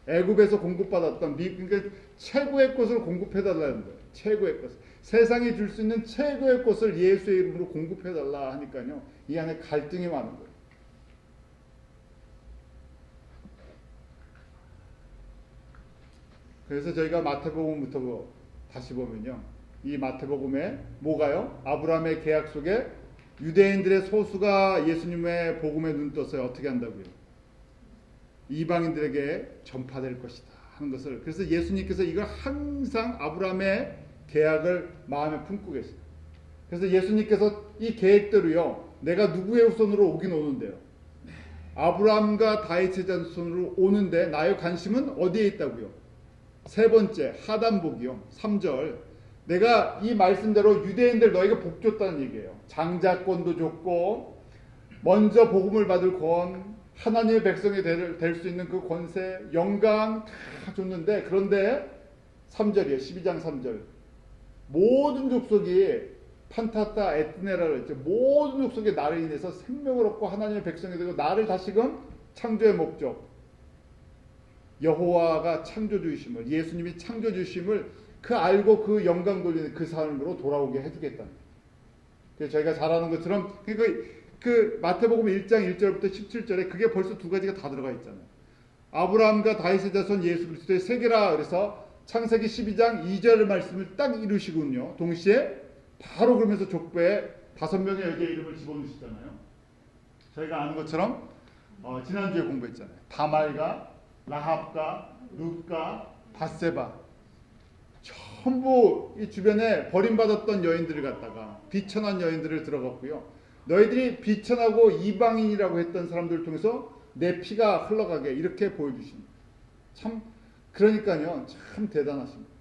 애굽에서 공급받았던 그러니까 최고의 것을 공급해달라는 거예요. 최고의 것. 세상이 줄 수 있는 최고의 것을 예수의 이름으로 공급해달라 하니까요. 이 안에 갈등이 많은 거예요. 그래서 저희가 마태복음부터 다시 보면요. 이 마태복음에 뭐가요? 아브라함의 계약 속에 유대인들의 소수가 예수님의 복음에 눈 떴어요. 어떻게 한다고요? 이방인들에게 전파될 것이다 하는 것을. 그래서 예수님께서 이걸 항상 아브라함의 계약을 마음에 품고 계세요. 그래서 예수님께서 이 계획대로요. 내가 누구의 후손으로 오긴 오는데요. 아브라함과 다윗의 자손으로 오는데 나의 관심은 어디에 있다고요? 세 번째 하단복이요. 3절 내가 이 말씀대로 유대인들 너에게 복 줬다는 얘기예요. 장자권도 줬고 먼저 복음을 받을 권 하나님의 백성이 될 수 있는 그 권세 영광 다 줬는데 그런데 3절이에요. 12장 3절 모든 족속이 판타타 에트네라를 했죠. 모든 족속이 나를 인해서 생명을 얻고 하나님의 백성이 되고 나를 다시금 창조의 목적 여호와가 창조주이심을 예수님이 창조주이심을 그 알고 그 영광 돌리는 그 삶으로 돌아오게 해주겠다는 거예요. 그래서 저희가 잘 아는 것처럼 그 마태복음 1장 1절부터 17절에 그게 벌써 두 가지가 다 들어가 있잖아요. 아브라함과 다윗의 자손 예수 그리스도의 세계라 그래서 창세기 12장 2절 말씀을 딱 이루시군요. 동시에 바로 그러면서 족보에 5명의 여자의 이름을 집어넣으시잖아요. 저희가 아는 것처럼 지난주에 공부했잖아요. 다말과 라합과 룻과 바세바 전부 이 주변에 버림받았던 여인들을 갖다가 비천한 여인들을 들어갔고요. 너희들이 비천하고 이방인이라고 했던 사람들을 통해서 내 피가 흘러가게 이렇게 보여주십니다. 참 그러니까요. 참 대단하십니다.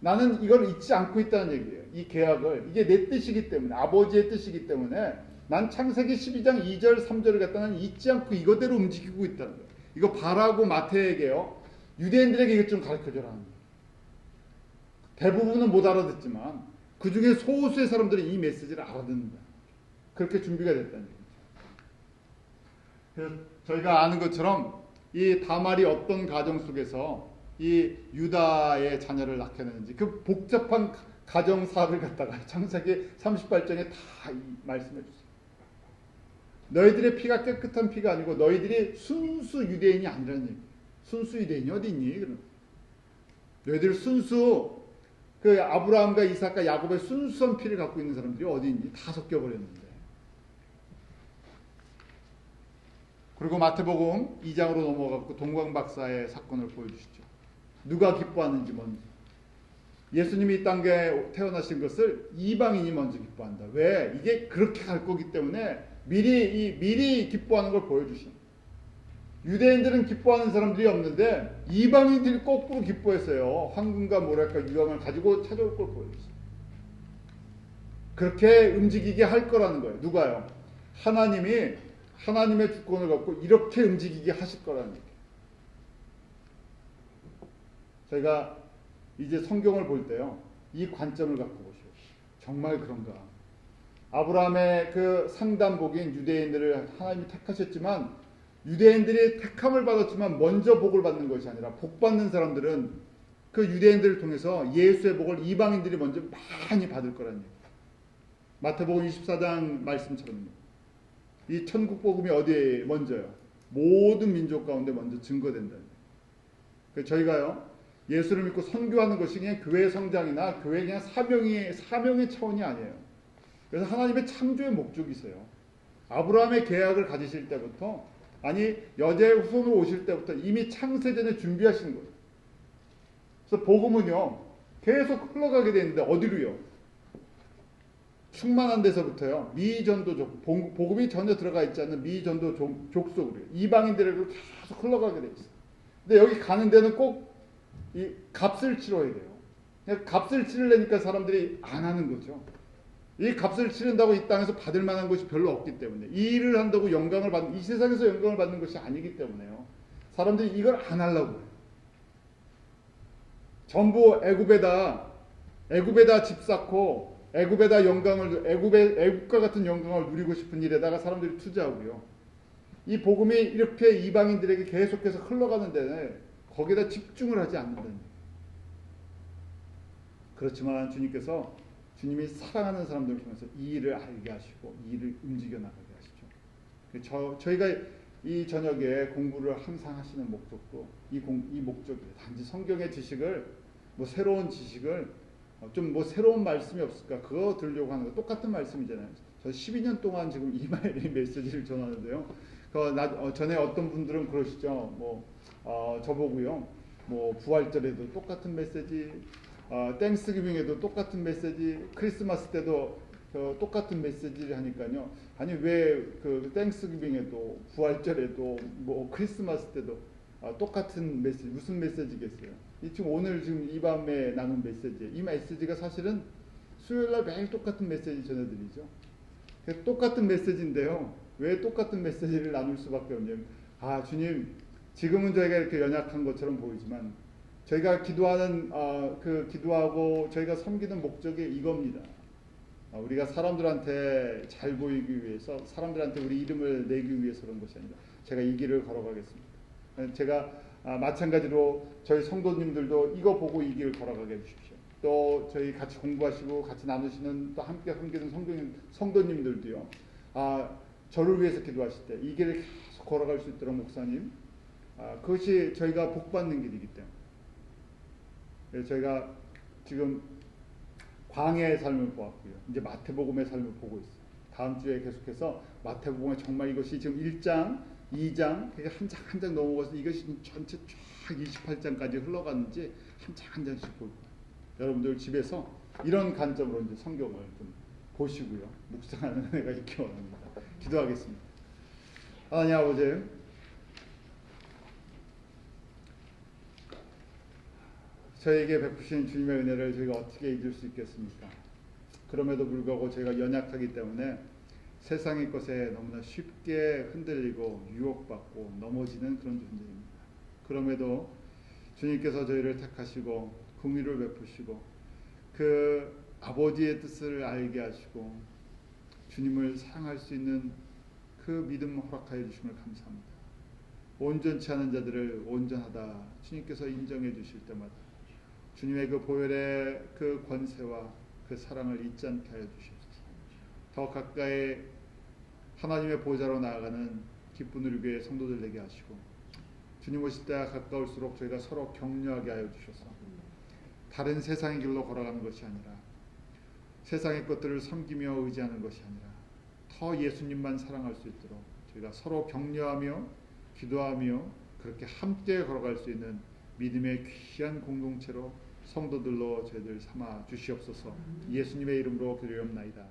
나는 이걸 잊지 않고 있다는 얘기예요. 이 계약을. 이게 내 뜻이기 때문에 아버지의 뜻이기 때문에 난 창세기 12장 2절 3절을 갖다는 잊지 않고 이거대로 움직이고 있다는 거예요. 이거 바라고 마태에게요. 유대인들에게 이것 좀 가르쳐줘라 하는 거예요. 대부분은 못 알아듣지만 그 중에 소수의 사람들이 이 메시지를 알아듣는다. 그렇게 준비가 됐다는 얘기죠. 그래서 저희가 아는 것처럼 이 다말이 어떤 가정 속에서 이 유다의 자녀를 낳게했는지 그 복잡한 가정사를 갖다가 창세기 38장에 다 말씀해 주세요. 너희들의 피가 깨끗한 피가 아니고 너희들이 순수 유대인이 아니라는 얘기예요. 순수 유대인이 어디 있니? 그럼 너희들 순수 그 아브라함과 이삭과 야곱의 순수한 피를 갖고 있는 사람들이 어디 있니? 다 섞여버렸는데. 그리고 마태복음 2장으로 넘어가고 동방박사의 사건을 보여주시죠. 누가 기뻐하는지 먼저. 예수님이 이 땅에 태어나신 것을 이방인이 먼저 기뻐한다. 왜? 이게 그렇게 갈 거기 때문에 미리 기뻐하는 걸 보여주신. 유대인들은 기뻐하는 사람들이 없는데 이방인들이 거꾸로 기뻐했어요. 황금과 모략과 유황을 가지고 찾아올 걸 보여줬어요. 그렇게 움직이게 할 거라는 거예요. 누가요? 하나님이 하나님의 주권을 갖고 이렇게 움직이게 하실 거라는 얘기예요. 저희가 이제 성경을 볼 때요. 이 관점을 갖고 보시오. 정말 그런가? 아브라함의 그 상단복인 유대인들을 하나님이 택하셨지만 유대인들이 택함을 받았지만 먼저 복을 받는 것이 아니라 복 받는 사람들은 그 유대인들을 통해서 예수의 복을 이방인들이 먼저 많이 받을 거라는 얘기예요. 마태복음 24장 말씀처럼요. 이 천국 복음이 어디에 먼저요? 모든 민족 가운데 먼저 증거된다. 그래서 저희가요. 예수를 믿고 선교하는 것이 그냥 교회 성장이나 교회 그냥 사명의 차원이 아니에요. 그래서 하나님의 창조의 목적이 있어요. 아브라함의 계약을 가지실 때부터 아니 여자의 후손으로 오실 때부터 이미 창세전에 준비하신 거예요. 그래서 복음은요. 계속 흘러가게 되는데 어디로요? 충만한 데서부터요. 미전도족 복음이 전혀 들어가 있지 않는 미전도 족속으로요. 이방인들에게로 계속 흘러가게 돼 있어요. 근데 여기 가는 데는 꼭 이 값을 치러야 돼요. 값을 치르려니까 사람들이 안 하는 거죠. 이 값을 치른다고 이 땅에서 받을 만한 것이 별로 없기 때문에 이 일을 한다고 영광을 받는 이 세상에서 영광을 받는 것이 아니기 때문에요. 사람들이 이걸 안 하려고 해요. 전부 애굽에다 집 쌓고 애굽에다 영광을 애굽과 같은 영광을 누리고 싶은 일에다가 사람들이 투자하고요. 이 복음이 이렇게 이방인들에게 계속해서 흘러가는 데는 거기에다 집중을 하지 않는다는 거예요. 그렇지만 주님께서 주님이 사랑하는 사람들을 통해서 이 일을 알게 하시고 이 일을 움직여 나가게 하시죠. 저희가 이 저녁에 공부를 항상 하시는 목적도 이 목적이에요. 단지 성경의 지식을 새로운 지식을 좀 새로운 말씀이 없을까 그거 들으려고 하는 거 똑같은 말씀이잖아요. 저 12년 동안 지금 이마일의 메시지를 전하는데요. 전에 어떤 분들은 그러시죠. 저보고요. 부활절에도 똑같은 메시지, 땡스기빙에도 똑같은 메시지, 크리스마스 때도 똑같은 메시지를 하니까요. 아니 왜 그 땡스기빙에도 부활절에도 크리스마스 때도 똑같은 메시지 무슨 메시지겠어요? 지금 오늘 이 밤에 나눈 메시지 이 메시지가 사실은 수요일날 매일 똑같은 메시지 전해드리죠. 똑같은 메시지인데요. 왜 똑같은 메시지를 나눌 수밖에 없냐면 주님 지금은 저희가 이렇게 연약한 것처럼 보이지만 저희가 기도하고 저희가 섬기는 목적이 이겁니다. 우리가 사람들한테 잘 보이기 위해서 사람들한테 우리 이름을 내기 위해서 그런 것이 아니라 제가 이 길을 걸어가겠습니다. 제가 마찬가지로 저희 성도님들도 이거 보고 이 길을 걸어가게 해주십시오. 또 저희 같이 공부하시고 같이 나누시는 또 함께 섬기는 성도님들도요. 저를 위해서 기도하실 때 이 길을 계속 걸어갈 수 있도록 목사님 그것이 저희가 복받는 길이기 때문에 저희가 지금 광야의 삶을 보았고요. 이제 마태복음의 삶을 보고 있어요. 다음 주에 계속해서 마태복음에 정말 이것이 지금 1장, 2장 한 장 한 장 넘어가서 이것이 전체 쫙 28장까지 흘러가는지 한 장 한 장씩 볼 거예요. 여러분들 집에서 이런 관점으로 이제 성경을 좀 보시고요. 묵상하는 은혜가 있기 원합니다. 기도하겠습니다. 하나님 아버지, 저에게 베푸신 주님의 은혜를 저희가 어떻게 잊을 수 있겠습니까? 그럼에도 불구하고 저희가 연약하기 때문에 세상의 것에 너무나 쉽게 흔들리고 유혹받고 넘어지는 그런 존재입니다. 그럼에도 주님께서 저희를 택하시고 긍휼을 베푸시고 그 아버지의 뜻을 알게 하시고 주님을 사랑할 수 있는 그 믿음을 허락하여 주심을 감사합니다. 온전치 않은 자들을 온전하다 주님께서 인정해 주실 때마다 주님의 그 보혈의 그 권세와 그 사랑을 잊지 않게 하여 주시옵소서. 더 가까이 하나님의 보좌로 나아가는 기쁜 우리 교회 성도들 되게 하시고 주님 오실 때가 가까울수록 저희가 서로 격려하게 하여 주셔서 다른 세상의 길로 걸어가는 것이 아니라 세상의 것들을 섬기며 의지하는 것이 아니라 더 예수님만 사랑할 수 있도록 저희가 서로 격려하며 기도하며 그렇게 함께 걸어갈 수 있는 믿음의 귀한 공동체로 성도들로 저희들 삼아 주시옵소서. 예수님의 이름으로 기도하옵나이다.